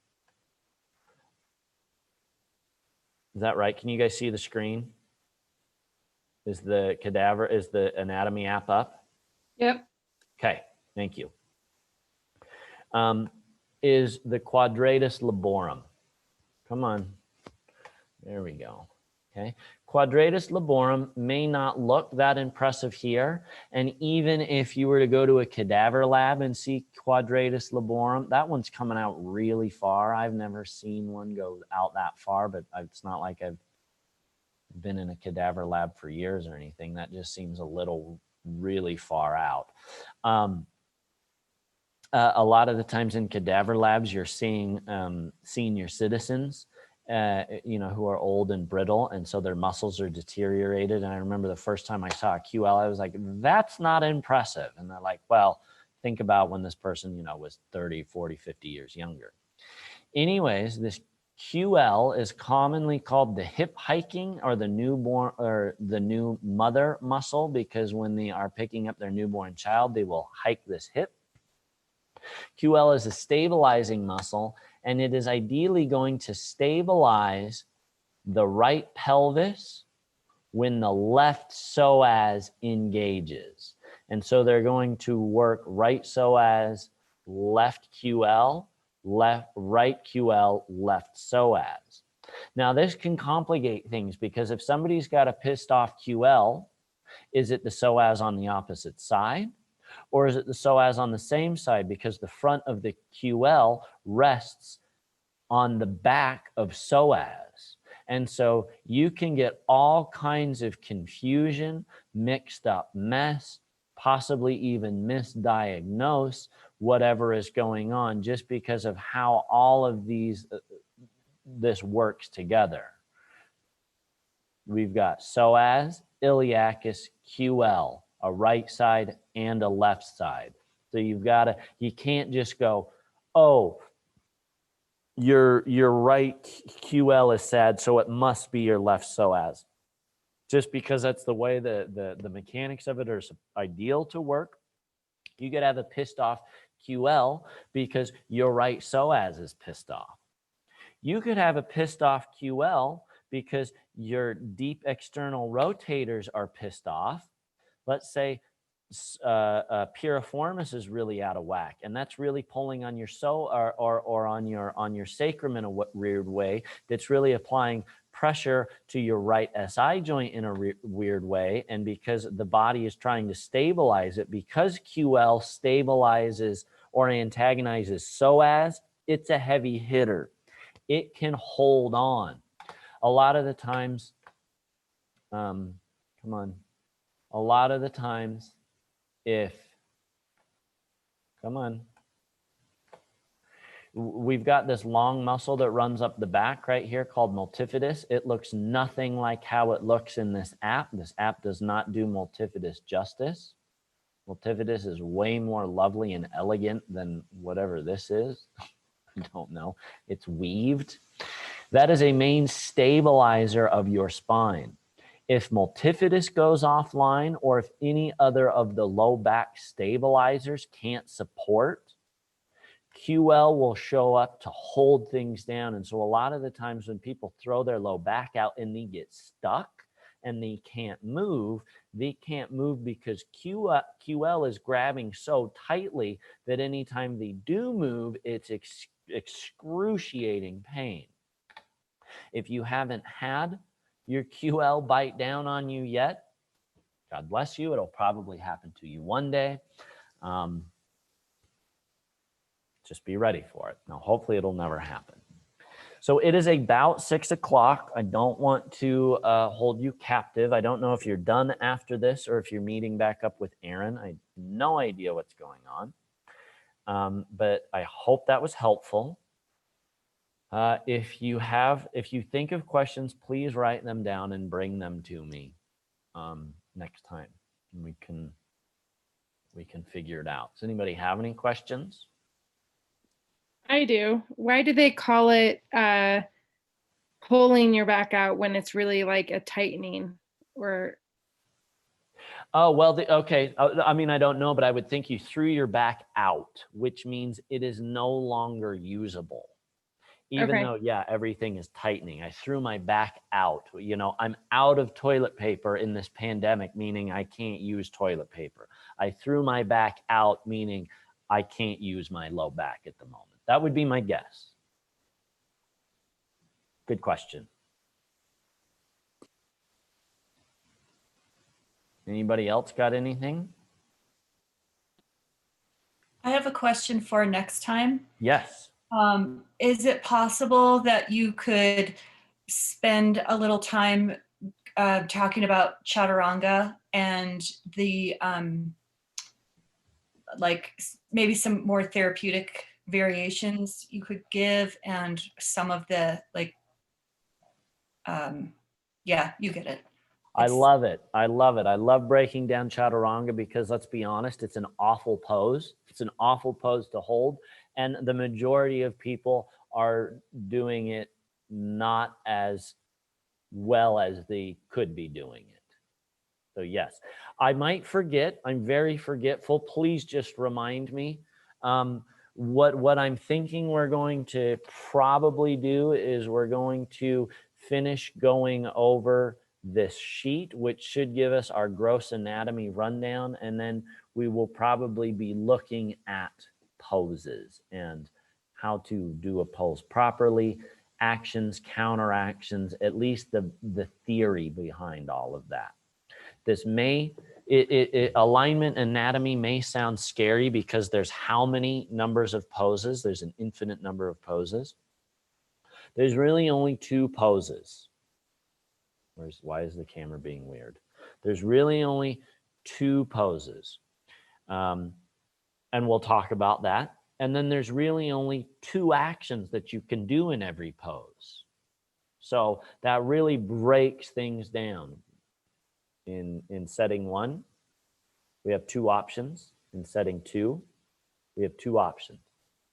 S1: is that right? Can you guys see the screen? Is the anatomy app up?
S7: Yep.
S1: Okay, thank you. Is the quadratus laborum. Come on. There we go. Okay. Quadratus laborum may not look that impressive here. And even if you were to go to a cadaver lab and see quadratus laborum, that one's coming out really far. I've never seen one go out that far, but it's not like I've been in a cadaver lab for years or anything. That just seems a little really far out. A lot of the times in cadaver labs, you're seeing senior citizens, who are old and brittle, and so their muscles are deteriorated. And I remember the first time I saw a QL, I was like, that's not impressive. And they're like, well, think about when this person, was 30, 40, 50 years younger. Anyways, this QL is commonly called the hip hiking or the newborn or the new mother muscle, because when they are picking up their newborn child, they will hike this hip. QL is a stabilizing muscle, and it is ideally going to stabilize the right pelvis when the left psoas engages. And so they're going to work right psoas, left QL, right QL, left psoas. Now this can complicate things, because if somebody's got a pissed off QL, is it the psoas on the opposite side? Or is it the psoas on the same side, because the front of the QL rests on the back of psoas? And so you can get all kinds of confusion, mixed up mess, possibly even misdiagnose whatever is going on, just because of how all of this works together. We've got psoas, iliacus, QL, a right side and a left side. So you can't just go, oh, your right QL is sad, so it must be your left psoas. Just because that's the way the mechanics of it are ideal to work. You could have a pissed off QL because your right psoas is pissed off. You could have a pissed off QL because your deep external rotators are pissed off. Let's say piriformis is really out of whack, and that's really pulling on your or on your sacrum in a weird way. That's really applying pressure to your right SI joint in a weird way. And because the body is trying to stabilize it, because QL stabilizes or antagonizes psoas, it's a heavy hitter. It can hold on. A lot of the times, we've got this long muscle that runs up the back right here called multifidus. It looks nothing like how it looks in this app. This app does not do multifidus justice. Multifidus is way more lovely and elegant than whatever this is. I don't know. It's weaved. That is a main stabilizer of your spine. If multifidus goes offline, or if any other of the low back stabilizers can't support, QL will show up to hold things down. And so a lot of the times when people throw their low back out and they get stuck and they can't move because QL is grabbing so tightly that anytime they do move, it's excruciating pain. If you haven't had your QL bite down on you yet, God bless you. It'll probably happen to you one day. Just be ready for it. Now, hopefully it'll never happen. So it is about 6 o'clock. I don't want to hold you captive. I don't know if you're done after this or if you're meeting back up with Aaron. I have no idea what's going on. But I hope that was helpful. If you think of questions, please write them down and bring them to me next time. We can figure it out. Does anybody have any questions?
S7: I do. Why do they call it pulling your back out when it's really like a tightening? Or
S1: oh, well, okay. I mean, I don't know, but I would think you threw your back out, which means it is no longer usable. Even though, yeah, everything is tightening. I threw my back out. I'm out of toilet paper in this pandemic, meaning I can't use toilet paper. I threw my back out, meaning I can't use my low back at the moment. That would be my guess. Good question. Anybody else got anything?
S4: I have a question for next time.
S1: Yes.
S4: Is it possible that you could spend a little time talking about chaturanga and the maybe some more therapeutic variations you could give, and some of the yeah, you get it.
S1: I love it. I love it. I love breaking down chaturanga because let's be honest, it's an awful pose. It's an awful pose to hold. And the majority of people are doing it not as well as they could be doing it. So yes, I might forget. I'm very forgetful. Please just remind me. What I'm thinking we're going to probably do is we're going to finish going over this sheet, which should give us our gross anatomy rundown. And then we will probably be looking at poses and how to do a pose properly, actions, counteractions, at least the theory behind all of that. This may, alignment anatomy may sound scary because there's how many numbers of poses? There's an infinite number of poses. There's really only 2 poses. Why is the camera being weird? There's really only 2 poses. And we'll talk about that. And then there's really only 2 actions that you can do in every pose. So that really breaks things down. In setting 1, we have 2 options. In setting 2, we have 2 options,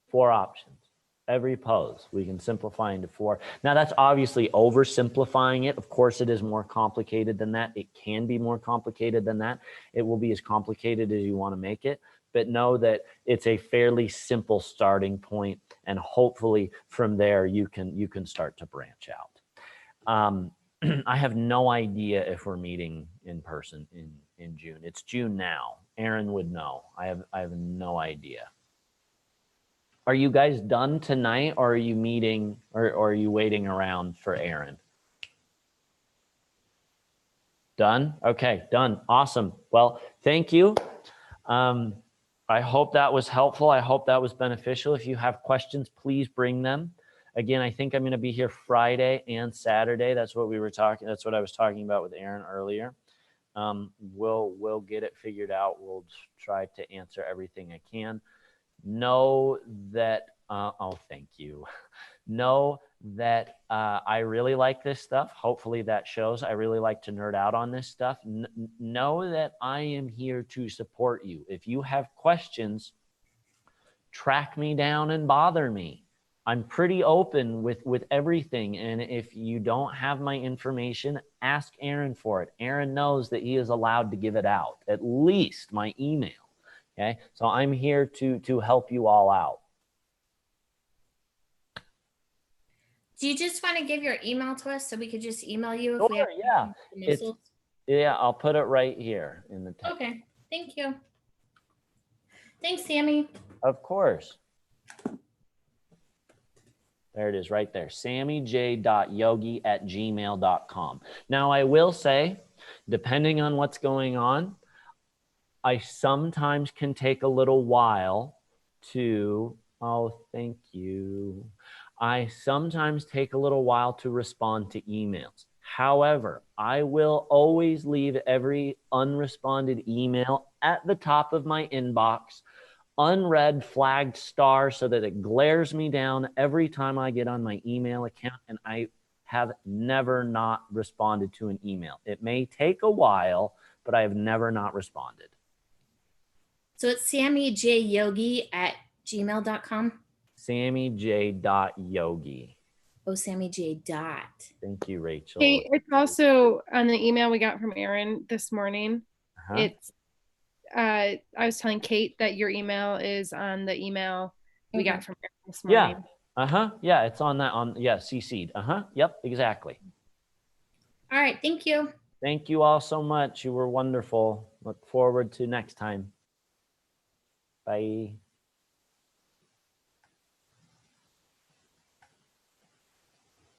S1: 4 options. Every pose we can simplify into 4. Now that's obviously oversimplifying it. Of course, it is more complicated than that. It can be more complicated than that. It will be as complicated as you want to make it. But know that it's a fairly simple starting point, and hopefully from there you can start to branch out. I have no idea if we're meeting in person in June. It's June now. Aaron would know. I have no idea. Are you guys done tonight, or are you meeting, or are you waiting around for Aaron? Done? Okay, done. Awesome. Well, thank you. I hope that was helpful. I hope that was beneficial. If you have questions, please bring them. Again, I think I'm going to be here Friday and Saturday. That's what I was talking about with Aaron earlier. We'll get it figured out. We'll try to answer everything I can. Know that, oh, thank you. Know that I really like this stuff. Hopefully that shows. I really like to nerd out on this stuff. Know that I am here to support you. If you have questions, track me down and bother me. I'm pretty open with everything. And if you don't have my information, ask Aaron for it. Aaron knows that he is allowed to give it out, at least my email. Okay, so I'm here to help you all out.
S6: Do you just want to give your email to us so we could just email you if
S1: Sure,
S6: we have
S1: yeah. Yeah, I'll put it right here in the text.
S6: Okay, thank you. Thanks, Sammy.
S1: Of course. There it is right there, sammyj.yogi@gmail.com. Now, I will say, depending on what's going on, I sometimes can take a little while to, oh, thank you. I sometimes take a little while to respond to emails. However, I will always leave every unresponded email at the top of my inbox, unread, flagged star, so that it glares me down every time I get on my email account, and I have never not responded to an email. It may take a while, but I have never not responded.
S6: So it's sammyjyogi@gmail.com.
S1: sammyj.yogi.
S6: Oh, sammyj.
S1: Thank you, Rachel.
S7: Kate, it's also on the email we got from Aaron this morning. It's I was telling Kate that your email is on the email we got from Aaron this morning.
S1: Yeah. Yeah, it's on that CC'd. Yep, exactly.
S6: All right, thank you.
S1: Thank you all so much. You were wonderful. Look forward to next time. Bye.